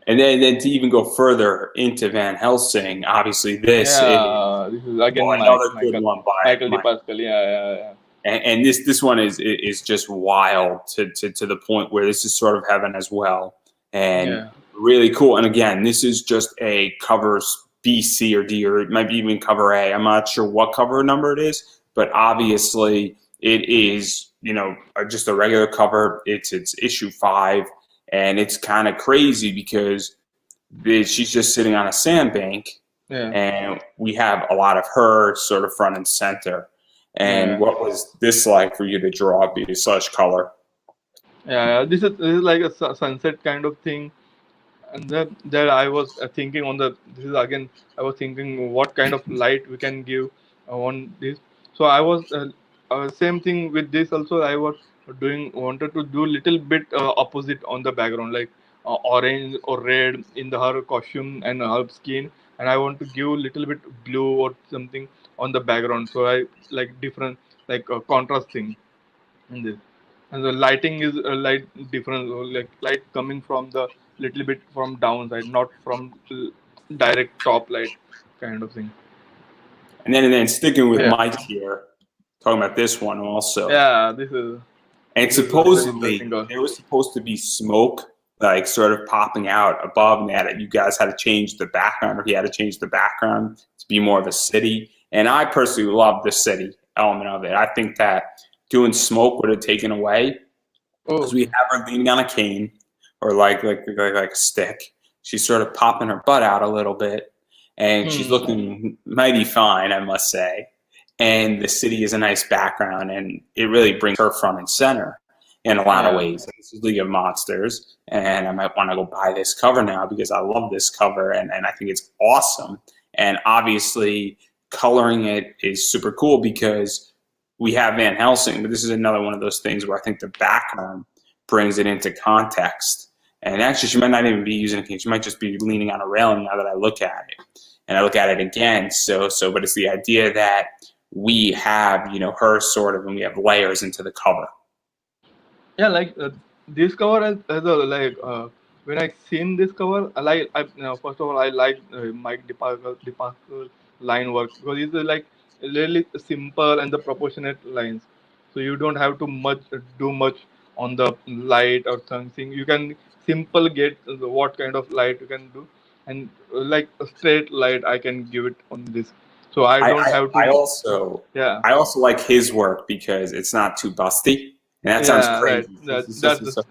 A: And then to even go further into Van Helsing, obviously this is
B: Yeah, this is again
A: another good
B: Michael
A: one by
B: Michael
A: Mike.
B: DePascal. Yeah.
A: And this one is just wild to the point where this is sort of heaven as well, and
B: Yeah.
A: really cool. And again, this is just a cover B, C, or D, or it might be even cover A. I'm not sure what cover number it is, but obviously it is just a regular cover. It's issue 5, and it's kind of crazy because she's just sitting on a sandbank,
B: Yeah.
A: and we have a lot of her sort of front and center. And
B: Yeah.
A: what was this like for you to draw such color?
B: Yeah. This is like a sunset kind of thing. And then there I was thinking on the this is again I was thinking what kind of light we can give on this. So I was same thing with this also. I was doing wanted to do little bit opposite on the background, like orange or red in the her costume and her skin, and I want to give little bit blue or something on the background. So I like different like contrast thing in this, and the lighting is light different, like light coming from the little bit from downside, not from direct top light kind of thing.
A: And then sticking with
B: Yeah,
A: Mike here, talking about this one also.
B: yeah. This is
A: And
B: this is very interesting.
A: supposedly there was supposed to be smoke like sort of popping out above, and that you guys had to change the background, or he had to change the background to be more of a city. And I personally love the city element of it. I think that doing smoke would have taken away,
B: Oh,
A: because we
B: okay.
A: have her leaning on a cane, or like a stick. She's sort of popping her butt out a little bit, and she's
B: Hmm.
A: looking mighty fine, I must say. And the city is a nice background, and it really brings her front and center in a lot of
B: Yeah,
A: ways. This is League of Monsters, and I might want to go buy this cover now because I love this cover, and I think it's awesome. And obviously, coloring it is super cool because we have Van Helsing, but this is another one of those things where I think the background brings it into context. And actually, she might not even be using a cane. She might just be leaning on a railing now that I look at it. And I look at it again. But it's the idea that we have, her sort of, and we have layers into the cover.
B: yeah. Like this cover has a like when I seen this cover, first of all I like Mike DePascal line work because it's like really simple and the proportionate lines. So you don't have to much do much on the light or something. You can simple get what kind of light you can do, and like a straight light I can give it on this. So I
A: I,
B: don't
A: I,
B: have
A: I
B: to.
A: also
B: Yeah.
A: I also like his work because it's not too busty. And that sounds
B: Yeah, right.
A: crazy.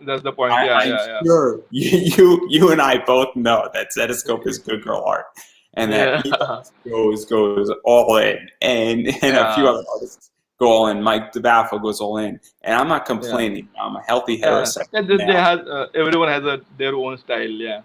B: That's the point.
A: I'm
B: Yeah.
A: sure you and I both know that Zenescope is good girl art, and that
B: Yeah,
A: Ebaz goes all in, and a few
B: yeah,
A: other artists go all in. Mike the Baffle goes all in, and I'm not
B: yeah,
A: complaining. I'm a healthy
B: yeah. Yeah,
A: heterosexual
B: they
A: male,
B: has everyone has their own style. Yeah,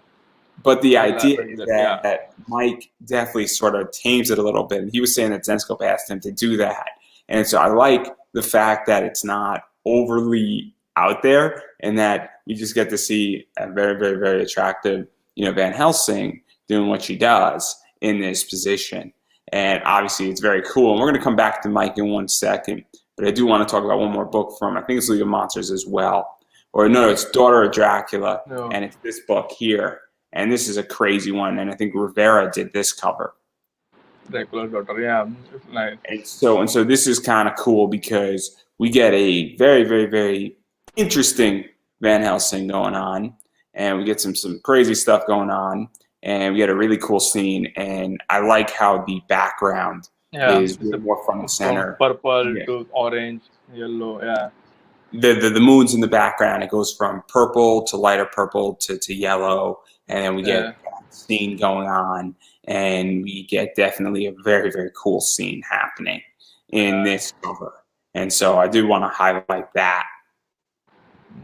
A: but the
B: I
A: idea
B: like
A: is
B: that. Yeah,
A: that Mike definitely sort of tames it a little bit, and he was saying that Zenescope asked him to do that, and so I like the fact that it's not overly out there, and that we just get to see a very, very, very attractive, Van Helsing doing what she does in this position. And obviously, it's very cool. And we're going to come back to Mike in 1 second. But I do want to talk about one more book from, I think it's League of Monsters as well. Or no, it's Daughter of Dracula.
B: No.
A: And it's this book here. And this is a crazy one. And I think Rivera did this cover.
B: Dracula's daughter, yeah, it's nice.
A: And so this is kind of cool because we get a very, very, very interesting Van Helsing going on. And we get some crazy stuff going on. And we get a really cool scene. And I like how the background is more front and center.
B: From purple to orange, yellow, yeah.
A: The moon's in the background. It goes from purple to lighter purple to yellow. And then we get that scene going on. And we get definitely a very, very cool scene happening in this cover. And so I do want to highlight that.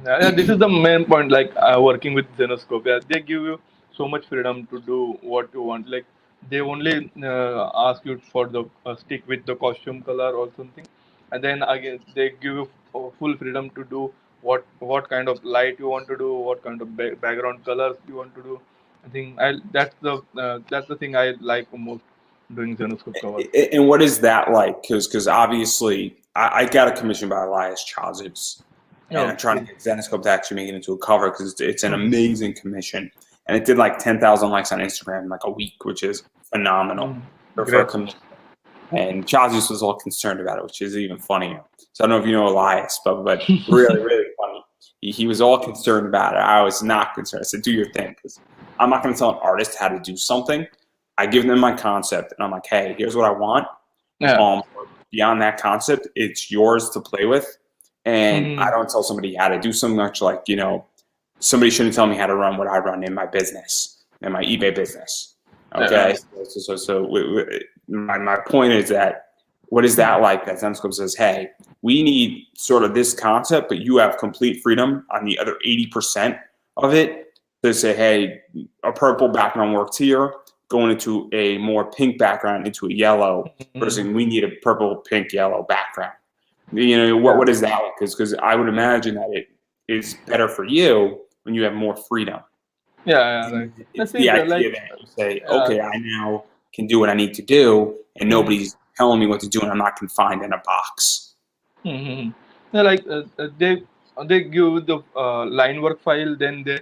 B: Yeah, this is the main point, like working with Zenescope. Yeah, they give you so much freedom to do what you want. Like they only ask you for the stick with the costume color or something, and then again they give you full freedom to do what kind of light you want to do, what kind of background colors you want to do. I think that's the thing I like most doing Zenescope cover.
A: And what is that like? Because obviously I got a commission by Elias Chazuz. And I'm trying to get Zenescope to actually make it into a cover because it's an amazing commission. And it did like 10,000 likes on Instagram in like a week, which is phenomenal for a commission. And Chazuz was all concerned about it, which is even funnier. So I don't know if you know Elias, but really, really funny. He was all concerned about it. I was not concerned. I said, do your thing. Because I'm not going to tell an artist how to do something. I give them my concept, and I'm like, hey, here's what I want.
B: Yeah.
A: Beyond that concept, it's yours to play with. And I don't tell somebody how to do something much like, somebody shouldn't tell me how to run what I run in my business, in my eBay business. Okay? My point is that what is that like that Zenescope says, hey, we need sort of this concept, but you have complete freedom on the other 80% of it to say, hey, a purple background works here, going into a more pink background into a yellow, versus we need a purple, pink, yellow background. What is that like? Because I would imagine that it is better for you when you have more freedom.
B: Yeah, right.
A: It's the idea that you say, okay, I now can do what I need to do, and nobody's telling me what to do, and I'm not confined in a box.
B: Yeah, like they give you the line work file, then they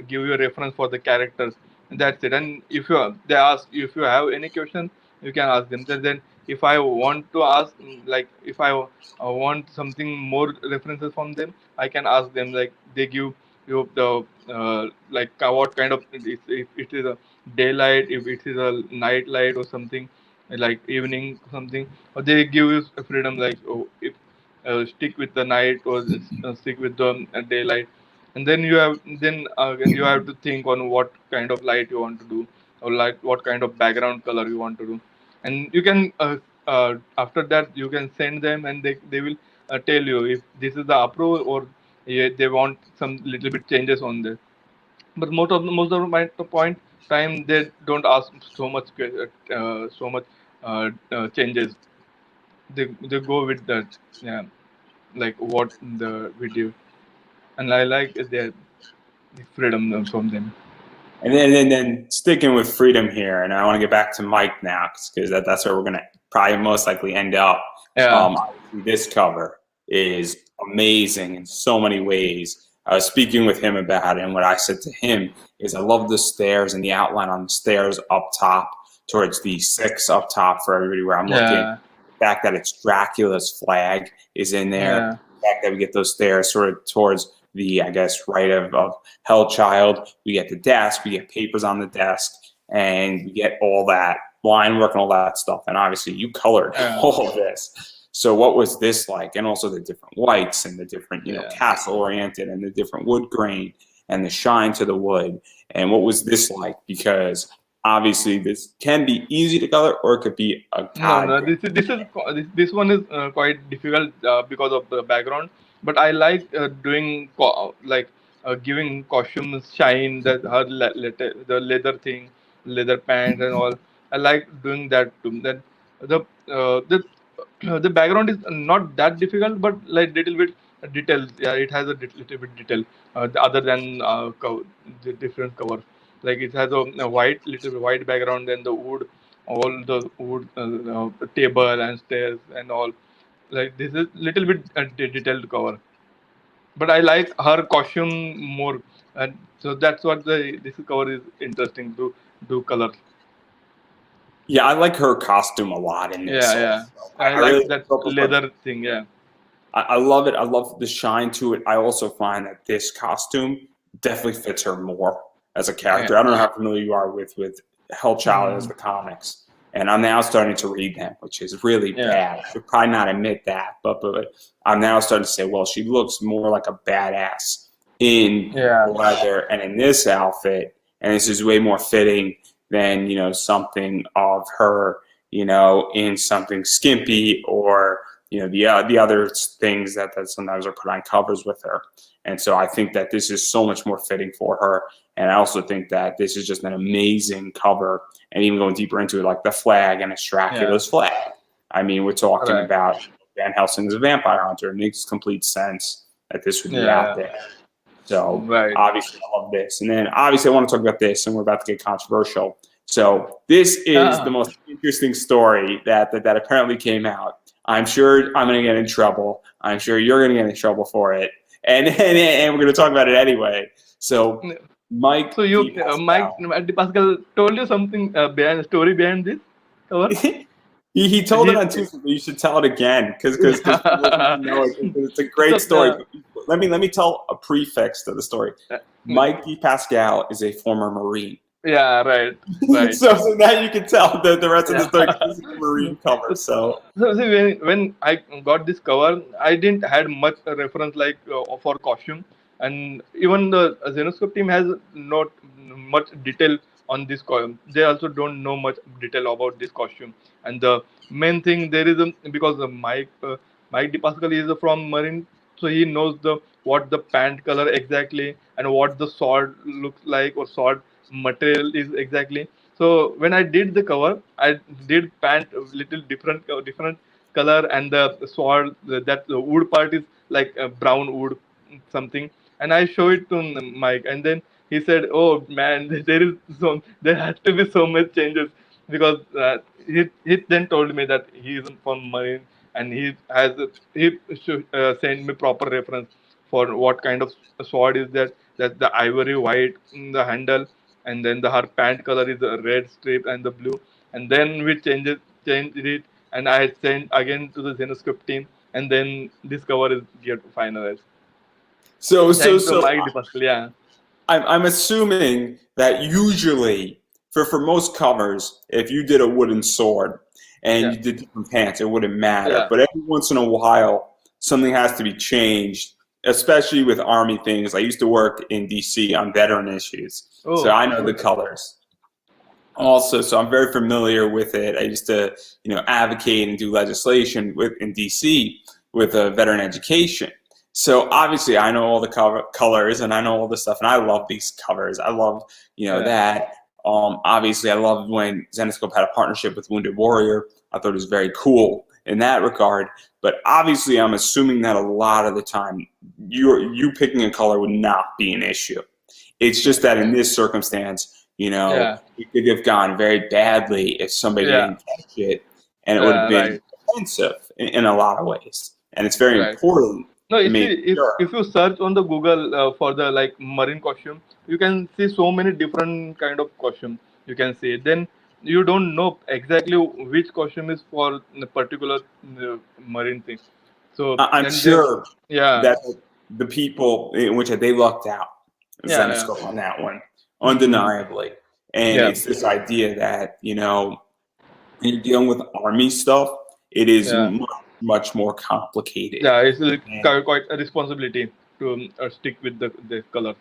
B: give you a reference for the characters. And that's it. And if they ask if you have any question, you can ask them. Then if I want to ask, like if I want something more references from them, I can ask them. Like they give you the like what kind of if it is a daylight, if it is a night light or something like evening something, or they give you freedom like if stick with the night or stick with the daylight, and then you have to think on what kind of light you want to do or like what kind of background color you want to do, and you can after that you can send them and they will tell you if this is the approve or they want some little bit changes on there. But most of my point time they don't ask so much changes. They go with that, yeah, like what the video, and I like their freedom from them.
A: And then sticking with freedom here, and I want to get back to Mike now because that's where we're gonna probably most likely end up. This cover is amazing in so many ways. I was speaking with him about it, and what I said to him is I love the stairs and the outline on the stairs up top towards the 6 up top for everybody where I'm looking. The fact that it's Dracula's flag is in there. The fact that we get those stairs sort of towards the, I guess, right of Hellchild. We get the desk, we get papers on the desk, and we get all that line work and all that stuff. And obviously you colored all of this. So what was this like? And also the different whites and the different, castle oriented and the different wood grain and the shine to the wood. And what was this like? Because obviously this can be easy to color or it could be a
B: this one is quite difficult because of the background. But I like doing giving costumes shine, the leather thing, leather pants and all. I like doing that too. That the background is not that difficult, but like little bit details. Yeah, it has a little bit detail other than the different cover. Like it has a white, little bit white background, then the wood, all the wood table and stairs and all. Like this is little bit detailed cover. But I like her costume more, and so that's what the this cover is interesting to do colors.
A: Yeah, I like her costume a lot in this
B: Yeah, yeah.
A: also.
B: I
A: I really
B: like
A: like
B: that
A: Purple Heart.
B: leather thing. Yeah,
A: I love it. I love the shine to it. I also find that this costume definitely fits her more as a
B: yeah.
A: character. I don't know how familiar you are with Hellchild as
B: Mm,
A: the comics, and I'm now starting to read them, which is really
B: yeah,
A: bad. I should probably not admit that, but I'm now starting to say, well, she looks more like a badass in
B: yeah,
A: leather and in this outfit, and this is way more fitting than something of her in something skimpy or the other things that sometimes are put on covers with her. And so I think that this is so much more fitting for her. And I also think that this is just an amazing cover. And even going deeper into it, like the flag, and it's
B: yeah.
A: Dracula's flag. I mean, we're talking
B: Right.
A: about Van Helsing's a vampire hunter. It makes complete sense that this would be out
B: Yeah,
A: there. So
B: right.
A: obviously, I love this. And then obviously, I want to talk about this, and we're about to get controversial. So this is the
B: Ah.
A: most interesting story that apparently came out. I'm sure I'm going to get in trouble. I'm sure you're going to get in trouble for it, and we're going to talk about it anyway. So
B: So
A: Mike
B: you,
A: D.
B: Mike
A: Pascal,
B: Pascal told you something behind story behind this cover?
A: he told it
B: He,
A: on Tuesday, but you should tell it again because people need to know it. 'Cause it's a great
B: so,
A: story. But let me tell a prefix to the story.
B: uh,
A: Mike D. Pascal is a former Marine.
B: yeah, right, right.
A: So now you can tell the rest of the
B: Yeah.
A: story 'cause this is the Marine cover. So
B: So see, when I got this cover, I didn't had much reference like for costume, and even the Zenescope team has not much detail on this costume. They also don't know much detail about this costume. And the main thing there is because Mike DePascal is from Marine, so he knows the what the pant color exactly and what the sword looks like or sword material is exactly. So when I did the cover, I did pant a little different color, and the sword that the wood part is like a brown wood something, and I show it to Mike, and then he said, "Oh man, there has to be so much changes because he then told me that he is from Marine and he sent me proper reference for what kind of sword is that. That the ivory white in the handle, and then her pant color is a red strip and the blue, and then we changed it, and I sent again to the Xenoscope team, and then this cover is yet finalized.
A: so so
B: Thanks to
A: so
B: Mike DePascal. Yeah,
A: I'm assuming that usually for most covers, if you did a wooden sword and
B: yeah,
A: you did different pants, it wouldn't matter.
B: yeah.
A: But every once in a while, something has to be changed, especially with Army things. I used to work in DC on veteran issues, so
B: Oh,
A: I know the
B: good.
A: colors. Also, so I'm very familiar with it. I used to, advocate and do legislation in DC with veteran education. So obviously, I know all the colors and I know all this stuff, and I love these covers. I love,
B: Yeah,
A: that. Obviously, I loved when Zenescope had a partnership with Wounded Warrior. I thought it was very cool in that regard. But obviously, I'm assuming that a lot of the time, you picking a color would not be an issue. It's
B: yeah,
A: just that in this circumstance,
B: yeah,
A: it could have gone very badly if somebody
B: yeah,
A: didn't catch it, and it would have
B: yeah.
A: been
B: Right,
A: offensive in a lot of ways. And it's very
B: right.
A: important
B: No,
A: to
B: you see,
A: make sure.
B: if you search on the Google for the like marine costume, you can see so many different kind of costume. You can see. Then you don't know exactly which costume is for a particular marine thing. So
A: I'm
B: then they,
A: sure
B: yeah,
A: that the people in which they lucked out
B: yeah, yeah,
A: Zenescope on that one,
B: mm,
A: undeniably. And
B: yeah,
A: it's this idea that when you're dealing with army stuff, it is
B: yeah,
A: much more complicated.
B: yeah. It's like
A: And
B: quite a responsibility to stick with the color.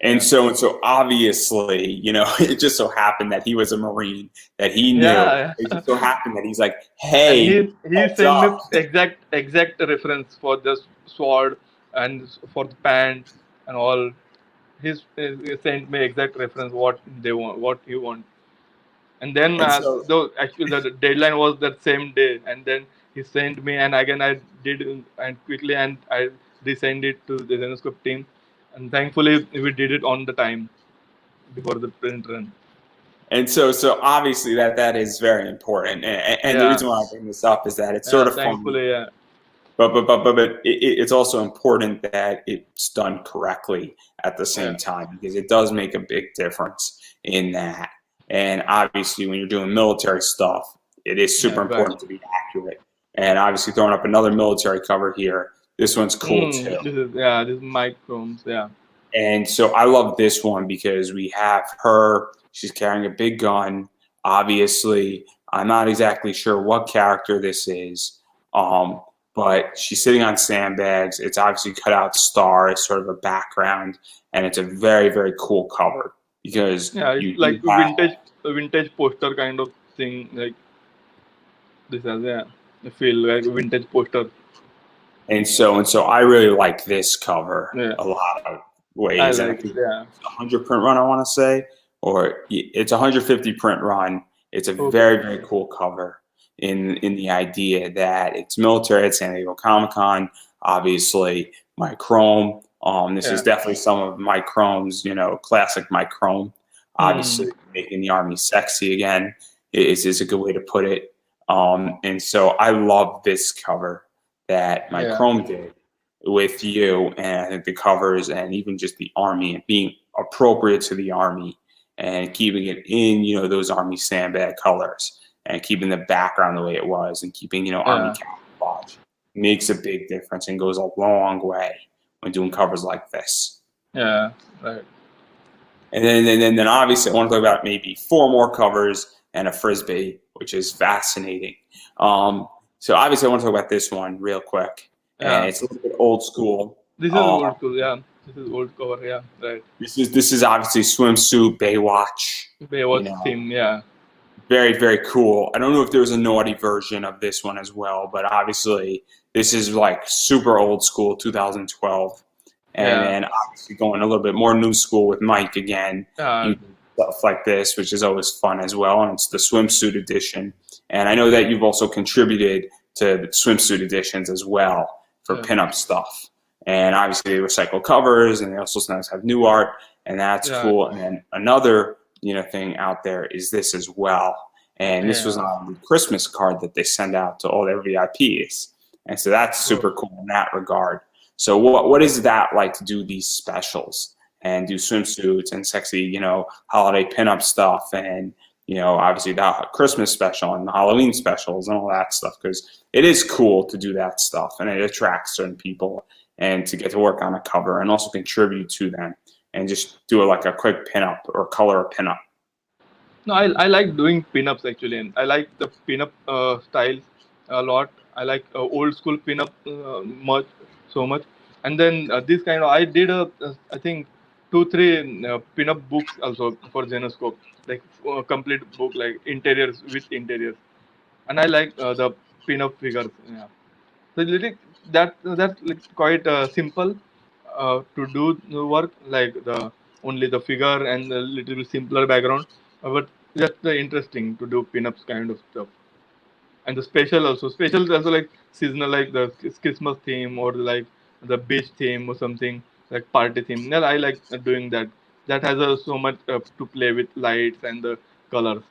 A: And
B: Yeah,
A: so obviously, it just so happened that he was a Marine, that he knew.
B: yeah,
A: It
B: yeah.
A: just so happened that he's like,
B: And
A: hey,
B: he
A: heads
B: sent me
A: up.
B: exact reference for the sword and for the pant and all. He sent me exact reference what they want, what he want. And then
A: And so
B: though actually the deadline was that same day, and then he sent me, and again I did and quickly, and I resend it to the Zenescope team, and thankfully we did it on the time before the print run.
A: And so obviously that is very important. And the
B: Yeah,
A: reason why I bring this up is that it's
B: yeah,
A: sort of funny,
B: thankfully, yeah,
A: but it's also important that it's done correctly at the
B: yeah,
A: same time, because it does make a big difference in that. And obviously, when you're doing military stuff, it is
B: yeah,
A: super
B: right.
A: important to be accurate. And obviously, throwing up another military cover here, this one's cool too.
B: This is Mike Chromes, yeah,
A: And so I love this one because we have her. She's carrying a big gun. Obviously, I'm not exactly sure what character this is, but she's sitting on sandbags. It's obviously cut out star as sort of a background, and it's a very, very cool cover because
B: yeah. It's
A: you
B: like
A: do have.
B: a vintage poster kind of thing. Like this has, yeah, I feel like a vintage poster.
A: And so I really like this cover
B: Yeah,
A: a lot of
B: I
A: ways, and I
B: like it.
A: think
B: Yeah.
A: it's a 100 print run, I want to say, or it's a 150 print run. It's a
B: Okay.
A: very, very cool cover in the idea that it's military at San Diego Comic-Con. Obviously, Mike Chrome. This is
B: Yeah.
A: definitely some of Mike Chrome's, classic Mike Chrome.
B: Hmm.
A: Obviously, making the Army sexy again is a good way to put it. And so I love this cover that Mike
B: Yeah.
A: Chrome did with you, and I think the covers and even just the Army and being appropriate to the Army and keeping it in, those Army sandbag colors and keeping the background the way it was and keeping, Army
B: Yeah.
A: camouflage makes a big difference and goes a long way when doing covers like this.
B: Yeah. Right.
A: And then obviously I want to talk about maybe 4 more covers and a Frisbee, which is fascinating. So obviously I want to talk about this one real quick. And
B: Yeah.
A: it's a little bit old school.
B: This is old school. Yeah. This is old cover. Yeah. Right.
A: This is obviously swimsuit, Baywatch,
B: Baywatch theme. Yeah.
A: very, very cool. I don't know if there was a naughty version of this one as well, but obviously this is like super old school, 2012. And
B: Yeah.
A: then obviously going a little bit more new school with Mike again.
B: Yeah.
A: You do stuff like this, which is always fun as well. And it's the swimsuit edition. And I know that you've also contributed to the swimsuit editions as well for
B: Yeah.
A: pinup stuff. And obviously they recycle covers, and they also sometimes have new art, and that's
B: Yeah.
A: cool. And then another thing out there is this as well. And this was
B: Yeah.
A: on the Christmas card that they send out to all their VIPs. And so that's super cool in that regard. So what is that like to do these specials and do swimsuits and sexy, holiday pinup stuff, and obviously the Christmas special and the Halloween specials and all that stuff, because it is cool to do that stuff and it attracts certain people, and to get to work on a cover and also contribute to them and just do like a quick pinup or color a pinup.
B: No, I like doing pinups actually, and I like the pinup styles a lot. I like old school pinup so much. And then this kind of I did I think 2 3 pinup books also for Xenoscope, like complete book like interiors with interiors, and I like the pinup figures. Yeah, so really that's like quite simple to do the work, like the only the figure and a little bit simpler background, but just interesting to do pinups kind of stuff. And the special is also like seasonal, like the Christmas theme or like the beach theme or something like party theme. Well, I like doing that. That has so much to play with lights and the colors.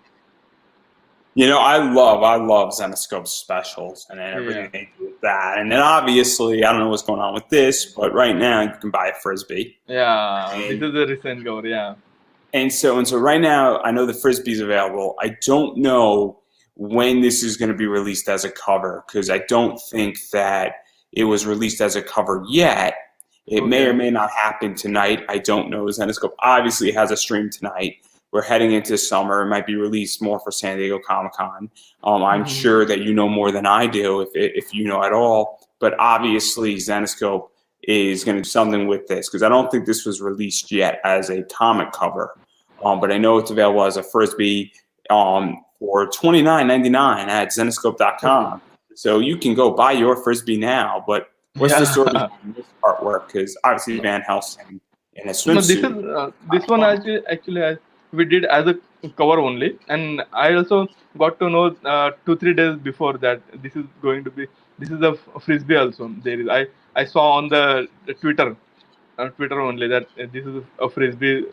A: I love Zenescope specials and then everything
B: Yeah,
A: they do with that. And then obviously, I don't know what's going on with this, but right now you can buy a Frisbee.
B: yeah. This
A: And
B: is the recent cover. Yeah,
A: and so right now, I know the Frisbee's available. I don't know when this is going to be released as a cover, because I don't think that it was released as a cover yet. It may or
B: okay.
A: may not happen tonight. I don't know. Zenescope obviously has a stream tonight. We're heading into summer. It might be released more for San Diego Comic-Con. I'm
B: Hmm.
A: sure that you know more than I do, if you know at all. But obviously, Zenescope is going to do something with this, because I don't think this was released yet as a comic cover. But I know it's available as a Frisbee for $29.99 at
B: Okay.
A: Zenescope.com. So you can go buy your Frisbee now. But what's the story
B: Yeah.
A: behind this artwork? Because obviously Van Helsing in a
B: No, this
A: swimsuit.
B: is this one actually we did as a cover only, and I also got to know 2 3 days before that this is going to be This is the frisbee also. There is I saw on the Twitter only that this is a frisbee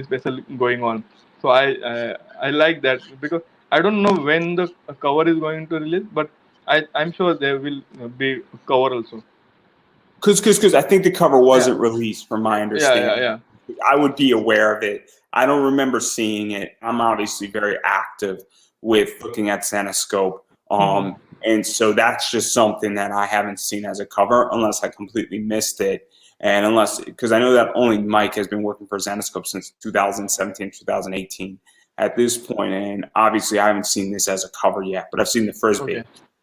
B: special going on. So I like that because I don't know when the cover is going to release, but I'm sure there will be cover also.
A: Because I think the cover
B: Yeah,
A: wasn't released, from my
B: yeah,
A: understanding.
B: yeah,
A: I would be aware of it. I don't remember seeing it. I'm obviously very active with looking at Zenescope,
B: yeah.
A: and so that's just something that I haven't seen as a cover, unless I completely missed it, and unless because I know that only Mike has been working for Zenescope since 2017, 2018 at this point, and obviously I haven't seen this as a cover yet, but I've seen the
B: Okay.
A: frisbee,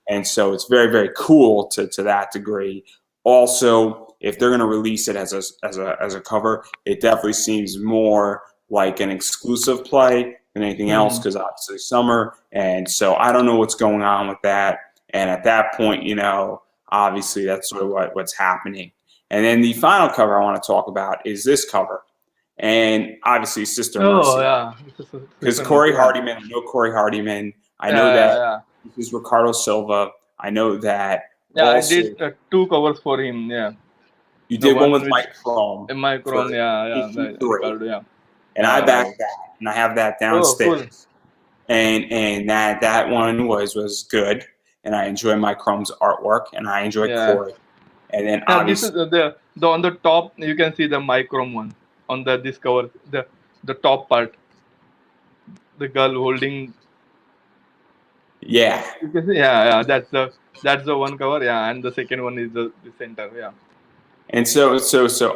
A: and so it's very very cool to that degree. Also, if they're going to release it as a cover, it definitely seems more like an exclusive play than anything else
B: Hmm.
A: because obviously summer, and so I don't know what's going on with that. And at that point, obviously that's sort of what's happening. And then the final cover I want to talk about is this cover, and obviously Sister
B: Oh
A: Mercy,
B: yeah, it's a
A: because
B: system also.
A: Corey
B: Yeah,
A: Hardyman, I know Corey Hardyman, I know
B: yeah,
A: that
B: yeah, yeah.
A: this is Ricardo Silva, I know that
B: Yeah, I
A: also
B: did two covers for him. Yeah,
A: you
B: the
A: did one
B: one
A: with
B: with
A: Mike Chrome
B: Micron.
A: for
B: Yeah, yeah,
A: issue three,
B: Ricardo. Yeah,
A: and I
B: yeah,
A: backed
B: right.
A: that, and I have that
B: Oh, cool.
A: downstairs, and that one was good, and I enjoy Mike Chrome's artwork, and I enjoy
B: Yeah,
A: Corey, and then
B: yeah. This is
A: obviously,
B: the on the top. You can see the Micron one on the this cover. The top part, the girl holding.
A: yeah,
B: You can see. Yeah, yeah. That's the one cover. Yeah, and the second one is the center. Yeah,
A: and so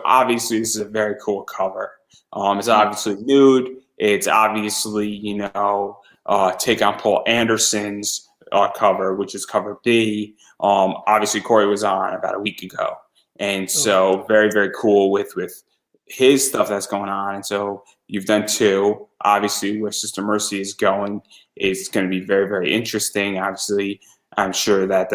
A: obviously this is a very cool cover. It's
B: yeah.
A: obviously nude. It's obviously take on Paul Anderson's cover, which is cover B. Obviously Corey was on about a week ago, and
B: Oh,
A: so very very cool with his stuff that's going on. And so you've done two. Obviously, where Sister Mercy is going is going to be very very interesting. Obviously, I'm sure that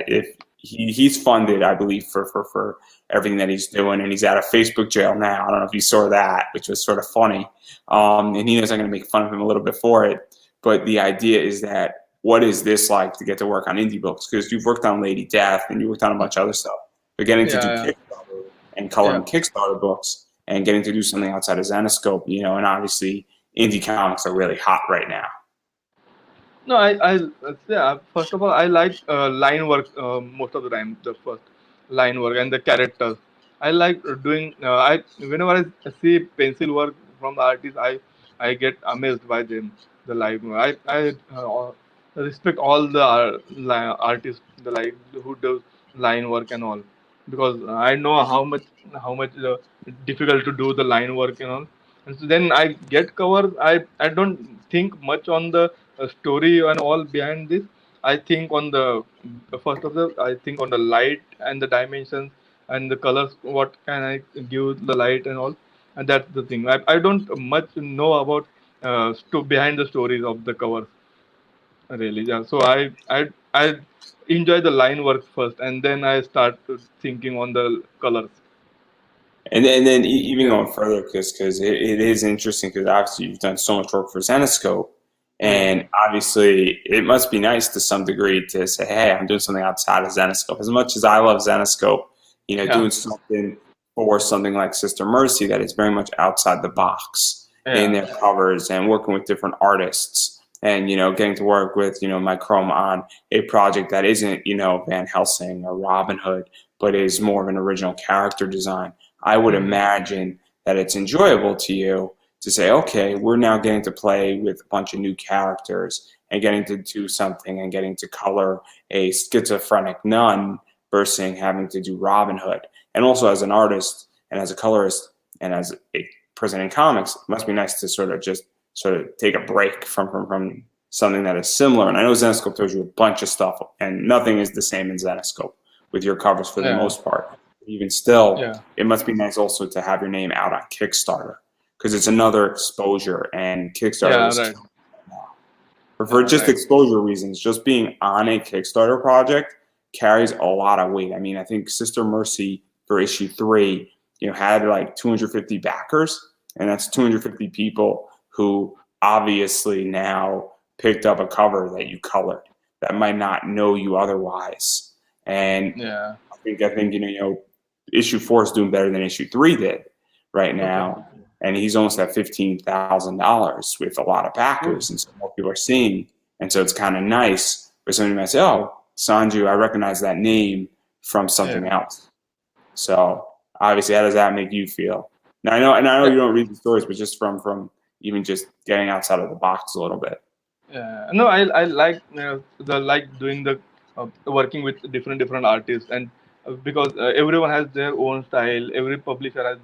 A: if he's funded, I believe for everything that he's doing, and he's out of Facebook jail now. I don't know if you saw that, which was sort of funny. And he knows I'm going to make fun of him a little bit for it. But the idea is that what is this like to get to work on indie books? Because you've worked on Lady Death and you worked on a bunch of other stuff. But getting to do
B: yeah,
A: Kickstarter and
B: yeah,
A: coloring Kickstarter books and getting to do something outside of Zenescope, and obviously indie comics are really hot right now.
B: No, yeah. First of all, I like line work most of the time. The first line work and the characters. I like doing. I whenever I see pencil work from the artist, I get amazed by them. The live. I respect all the artists, the like who does line work and all, because I know how much difficult to do the line work and all. And so then I get covers. I don't think much on the story and all behind this. I think on the first of all, I think on the light and the dimensions and the colors. What can I give the light and all, and that's the thing. I don't much know about behind the stories of the covers really. Yeah. So I enjoy the line work first, and then I start thinking on the colors.
A: And then even
B: Yeah.
A: going further, because it is interesting, because obviously you've done so much work for Zenescope,
B: Yeah.
A: and obviously it must be nice to some degree to say, hey, I'm doing something outside of Zenescope. As much as I love Zenescope,
B: Yeah.
A: doing something for something like Sister Mercy that is very much outside the box in
B: Yeah.
A: their covers and working with different artists. And getting to work with Mike Chrome on a project that isn't Van Helsing or Robin Hood, but is more of an original character design. I would
B: Hmm.
A: imagine that it's enjoyable to you to say, okay, we're now getting to play with a bunch of new characters and getting to do something and getting to color a schizophrenic nun versus having to do Robin Hood. And also as an artist and as a colorist and as a person in comics, it must be nice to sort of take a break from something that is similar. And I know Zenescope throws you a bunch of stuff, and nothing is the same in Zenescope with your covers for the
B: Yeah.
A: most part. Even still,
B: Yeah.
A: it must be nice also to have your name out on Kickstarter because it's another exposure, and Kickstarter
B: Yeah.
A: is
B: Right.
A: for
B: Yeah.
A: just
B: Right.
A: exposure reasons. Just being on a Kickstarter project carries a lot of weight. I mean, I think Sister Mercy for issue three, had like 250 backers, and that's 250 people who obviously now picked up a cover that you colored. that might not know you otherwise. And
B: Yeah.
A: I think issue 4 is doing better than issue 3 did right
B: Okay.
A: now, and he's almost at $15,000 with a lot of
B: Cool.
A: backers, and so more people are seeing, and so it's kind of nice for somebody might say, "Oh, Sanju, I recognize that name from something
B: Yeah.
A: else." So obviously, how does that make you feel? Now I know
B: Yeah.
A: you don't read the stories, but just from even just getting outside of the box a little bit.
B: No, I like the like doing the working with different artists, and because everyone has their own style, every publisher has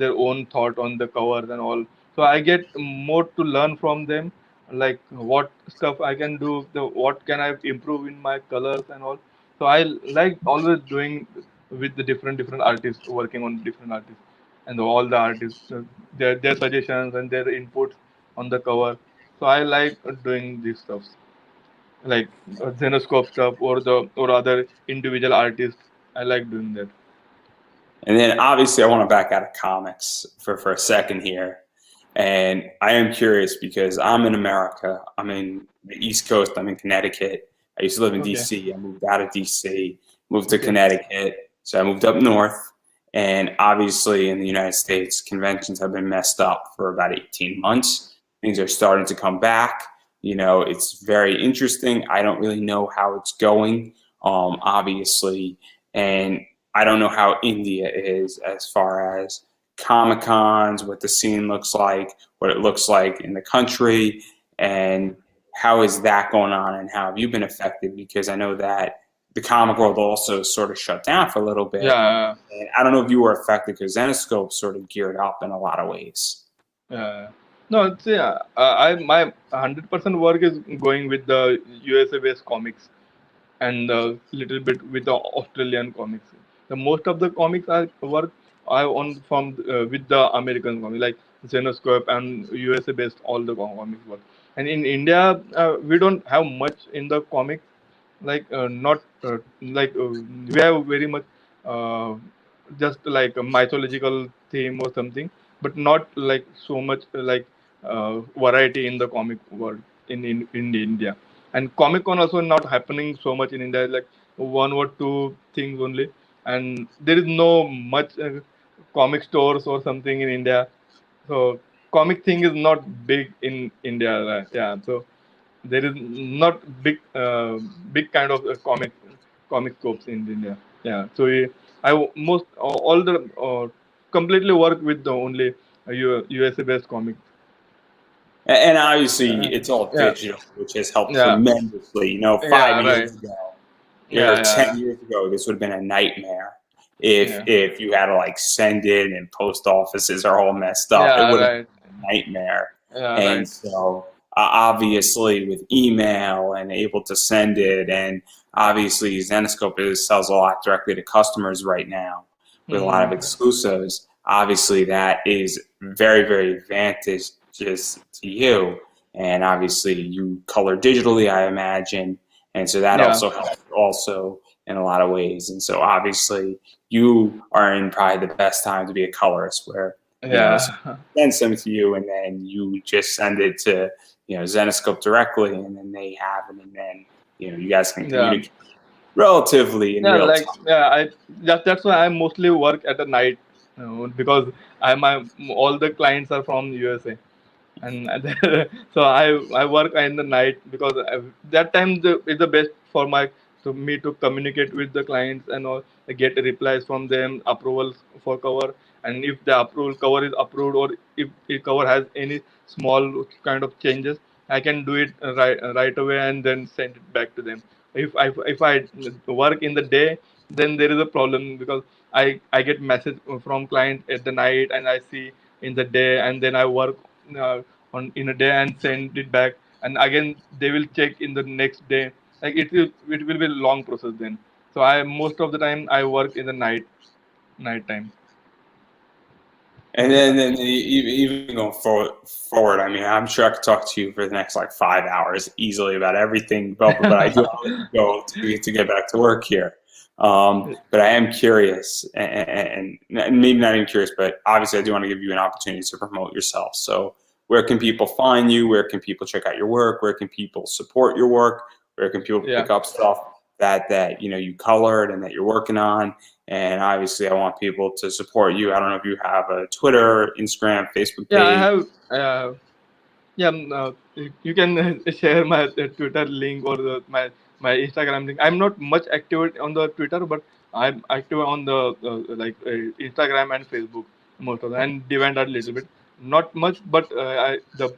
B: their own thought on the covers and all. So I get more to learn from them, like what stuff I can do, what can I improve in my colors and all. So I like always doing with the different artists, working on different artists, and all the artists, their suggestions and their inputs on the cover. So I like doing these stuff, like Zenescope stuff or other individual artists. I like doing that.
A: And then obviously, I want to back out of comics for a second here. And I am curious because I'm in America. I'm in the East Coast. I'm in Connecticut. I used to live in
B: Okay.
A: DC. I moved out of DC, moved to
B: Okay.
A: Connecticut. So I moved up north. And obviously, in the United States, conventions have been messed up for about 18 months. Things are starting to come back. It's very interesting. I don't really know how it's going, obviously. And I don't know how India is as far as Comic Cons, what the scene looks like, what it looks like in the country, and how is that going on, and how have you been affected? Because I know that the comic world also sort of shut down for a little bit.
B: Yeah.
A: And I don't know if you were affected because Zenescope sort of geared up in a lot of ways.
B: Yeah. No, it's, yeah. I my 100% work is going with the USA based comics, and a little bit with the Australian comics. The most of the comics I work I on from with the American comics, like Xenoscope and USA based all the comics work. And in India, we don't have much in the comics, like not like we have very much uh, just like a mythological theme or something, but not like so much variety in the comic world in India. And Comic Con also not happening so much in India, like one or two things only, and there is no much comic stores or something in India. So comic thing is not big in India, right? Yeah. So there is not big kind of comic scopes in India. Yeah. So most all the completely work with the only USA based comics.
A: And obviously,
B: Yeah.
A: it's all
B: Yeah.
A: digital, which has helped
B: Yeah.
A: tremendously.
B: Yeah.
A: 5 years
B: Right.
A: ago, or
B: Yeah.
A: 10
B: Yeah.
A: years ago, this would have been a nightmare. If
B: Yeah.
A: if you had to like send it and post offices are all messed up, it
B: Yeah.
A: would have
B: Right.
A: been a nightmare.
B: Yeah.
A: And
B: Right.
A: so obviously with email and able to send it, and obviously Zenescope sells a lot directly to customers right now with a lot of
B: Hmm.
A: exclusives. Obviously that is very, very advantageous to you. And obviously you color digitally, I imagine. And so that
B: Yeah.
A: also helps also in a lot of ways. And so obviously you are in probably the best time to be a colorist where,
B: Yeah.
A: someone sends them to you and then you just send it to, Zenescope directly and then they have it and then, you guys can
B: Yeah.
A: communicate relatively in
B: Yeah,
A: real
B: like
A: time.
B: yeah, that's why I mostly work at a night, because my all the clients are from USA, and so I work in the night because that time is the best for my to me to communicate with the clients and all, get replies from them, approvals for cover, and if the approval cover is approved or if the cover has any small kind of changes, I can do it right away and then send it back to them. If I work in the day, then there is a problem because I get message from client at the night and I see in the day, and then I work on in a day and send it back, and again they will check in the next day. Like it will be a long process then. So I most of the time I work in the night time.
A: And then even going forward, I mean, I'm sure I could talk to you for the next like 5 hours easily about everything, but I do want to let you go to get back to work here. But I am curious, and maybe not even curious, but obviously I do want to give you an opportunity to promote yourself. So where can people find you? Where can people check out your work? Where can people support your work? where can people
B: Yeah.
A: pick up stuff that you colored and that you're working on. And obviously, I want people to support you. I don't know if you have a Twitter, Instagram, Facebook
B: Yeah, I
A: page.
B: have. Yeah, you can share my Twitter link or my Instagram link. I'm not much active on the Twitter, but I'm active on the Instagram and Facebook most of them, and Devant a little bit. Not much, but to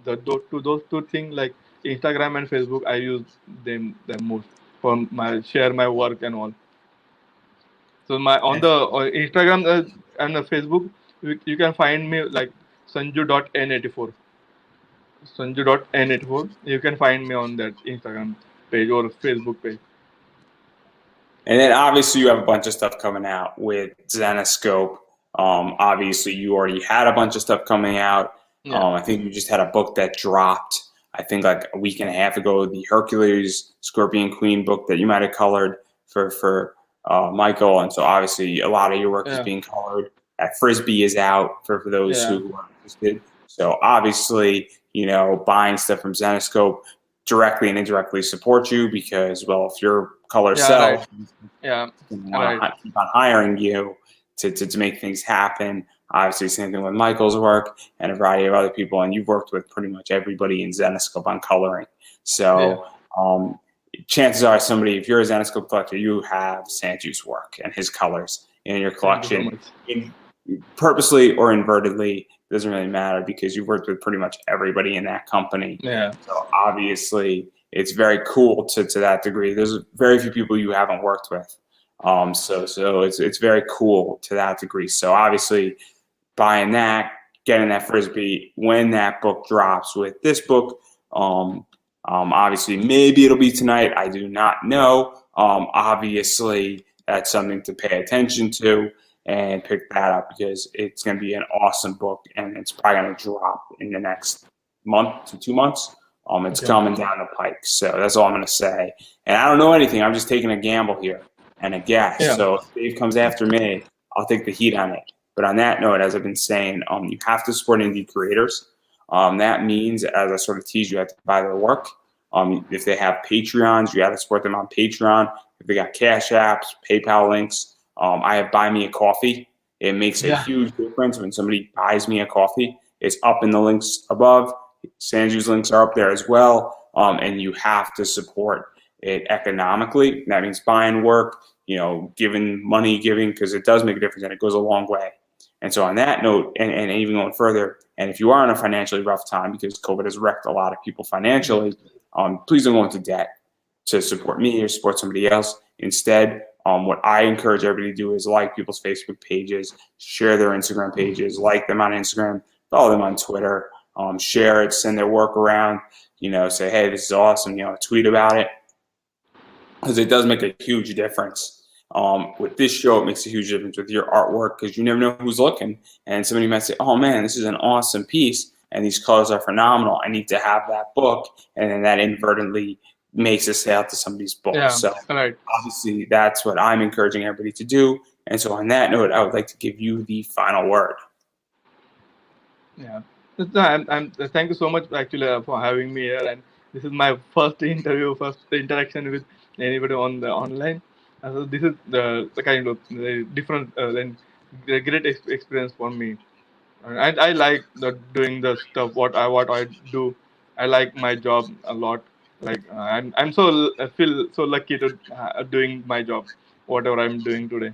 B: those two things like Instagram and Facebook, I use them most for my share my work and all. So my on the Instagram and the Facebook, you can find me like Sanju.n84. Sanju.n84. You can find me on that Instagram page or Facebook page.
A: And then obviously you have a bunch of stuff coming out with Zenescope. Obviously you already had a bunch of stuff coming out.
B: Yeah.
A: I think you just had a book that dropped, I think like a week and a half ago, the Hercules Scorpion Queen book that you might have colored for Michael. And so obviously a lot of your work is
B: Yeah.
A: being colored. That Frisbee is out for those
B: Yeah.
A: who are interested. So obviously, buying stuff from Zenescope directly and indirectly supports you because, well, if your color
B: Yeah. Right.
A: sells,
B: Yeah.
A: want
B: Right.
A: to keep on hiring you to make things happen. Obviously, same thing with Michael's work and a variety of other people, and you've worked with pretty much everybody in Zenescope on coloring. So chances are if you're a Zenescope collector, you have Sanju's work and his colors in your
B: Thank you so
A: collection,
B: much.
A: purposely or inadvertently, doesn't really matter because you've worked with pretty much everybody in that company.
B: Yeah.
A: So obviously, it's very cool to that degree. There's very few people you haven't worked with. So it's very cool to that degree. So obviously, buying that, getting that Frisbee when that book drops with this book, obviously maybe it'll be tonight. I do not know. Obviously, that's something to pay attention to and pick that up because it's going to be an awesome book and it's probably going to drop in the next month to 2 months. It's coming down the pike. So that's all I'm going to say. And I don't know anything. I'm just taking a gamble here and a guess.
B: Yeah.
A: So if Dave comes after me, I'll take the heat on it. But on that note, as I've been saying, you have to support indie creators. That means, as I sort of tease, you have to buy their work. If they have Patreons, you got to support them on Patreon. If they got Cash Apps, PayPal links, I have Buy Me a Coffee. It makes a huge difference when somebody buys me a coffee. It's up in the links above. Sanju's links are up there as well. And you have to support it economically. That means buying work, giving money, because it does make a difference and it goes a long way. And so on that note, and even going further, and if you are in a financially rough time because COVID has wrecked a lot of people financially, please don't go into debt to support me or support somebody else. Instead, what I encourage everybody to do is like people's Facebook pages, share their Instagram pages, like them on Instagram, follow them on Twitter, share it, send their work around, say, hey, this is awesome, tweet about it. Because it does make a huge difference. With this show, it makes a huge difference with your artwork because you never know who's looking. And somebody might say, oh man, this is an awesome piece and these colors are phenomenal. I need to have that book. And then that inadvertently makes a sale to somebody's book.
B: Yeah.
A: So
B: Right.
A: obviously that's what I'm encouraging everybody to do. And so on that note, I would like to give you the final word.
B: Yeah. I'm thank you so much actually for having me here, and this is my first interview, first interaction with anybody on the online. So this is the kind of different and the great experience for me. And I like doing the stuff what I do. I like my job a lot. Like I'm so I feel so lucky to doing my job, whatever I'm doing today.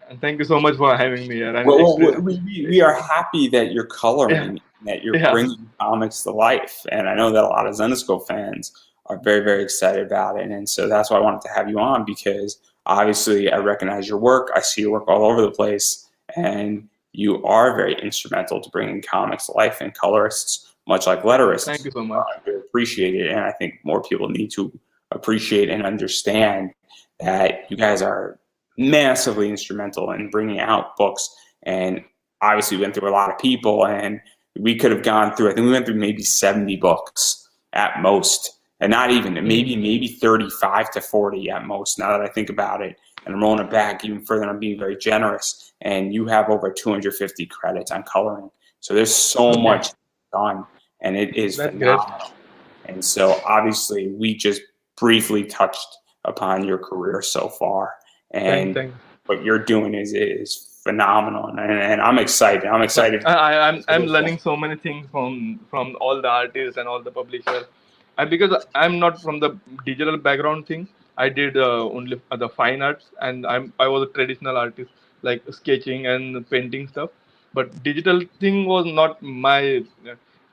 B: And thank you so much for having me here and
A: Well,
B: experience.
A: we are happy that you're
B: Yeah.
A: coloring, that you're
B: Yeah.
A: bringing comics to life. And I know that a lot of Zenescope fans are very, very excited about it. And so that's why I wanted to have you on because obviously I recognize your work. I see your work all over the place. And you are very instrumental to bringing comics to life and colorists, much like letterists.
B: Thank you so much.
A: I very appreciate it. And I think more people need to appreciate and understand that you guys are massively instrumental in bringing out books. And obviously we went through a lot of people and we could have gone through, I think we went through maybe 70 books at most, and not even, maybe 35 to 40 at most, now that I think about it. And I'm rolling it back even further, and I'm being very generous. And you have over 250 credits on coloring. So there's so much done, and it is
B: That's
A: phenomenal. And so obviously we just briefly touched upon your career so far,
B: Thank,
A: and
B: thank.
A: what you're doing is phenomenal, and I'm excited. I'm
B: Yeah,
A: excited for
B: I'm
A: this thing.
B: learning so many things from all the artists and all the publishers. And because I'm not from the digital background thing, I did only the fine arts, and I was a traditional artist like sketching and painting stuff. But digital thing was not my.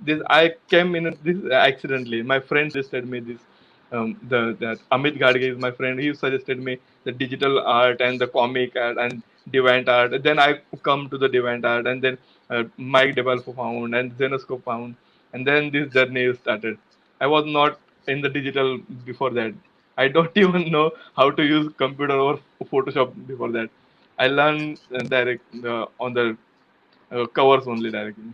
B: This I came in this accidentally. My friend suggested me this. The that Amit Gadge is my friend. He suggested me the digital art and the comic art and Devant art. Then I come to the Devant art, and then Mike DeBalfo found and Zenescope found, and then this journey started. I was not in the digital before that. I don't even know how to use computer or Photoshop before that. I learned direct on the covers only directly.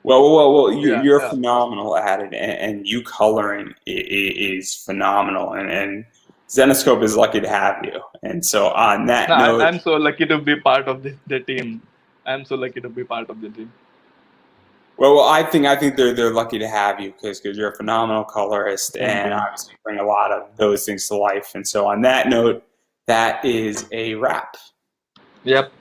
A: Well,
B: Yeah,
A: you're
B: yeah.
A: phenomenal at it, and you coloring is phenomenal, and Zenescope is lucky to have you. And so, on
B: No,
A: that note,
B: I'm so lucky to be part of the team. I'm so lucky to be part of the team.
A: I think they're lucky to have you because you're a phenomenal colorist,
B: Thank
A: and
B: you.
A: obviously you bring a lot of those things to life. And so, on that note, that is a wrap.
B: Yep.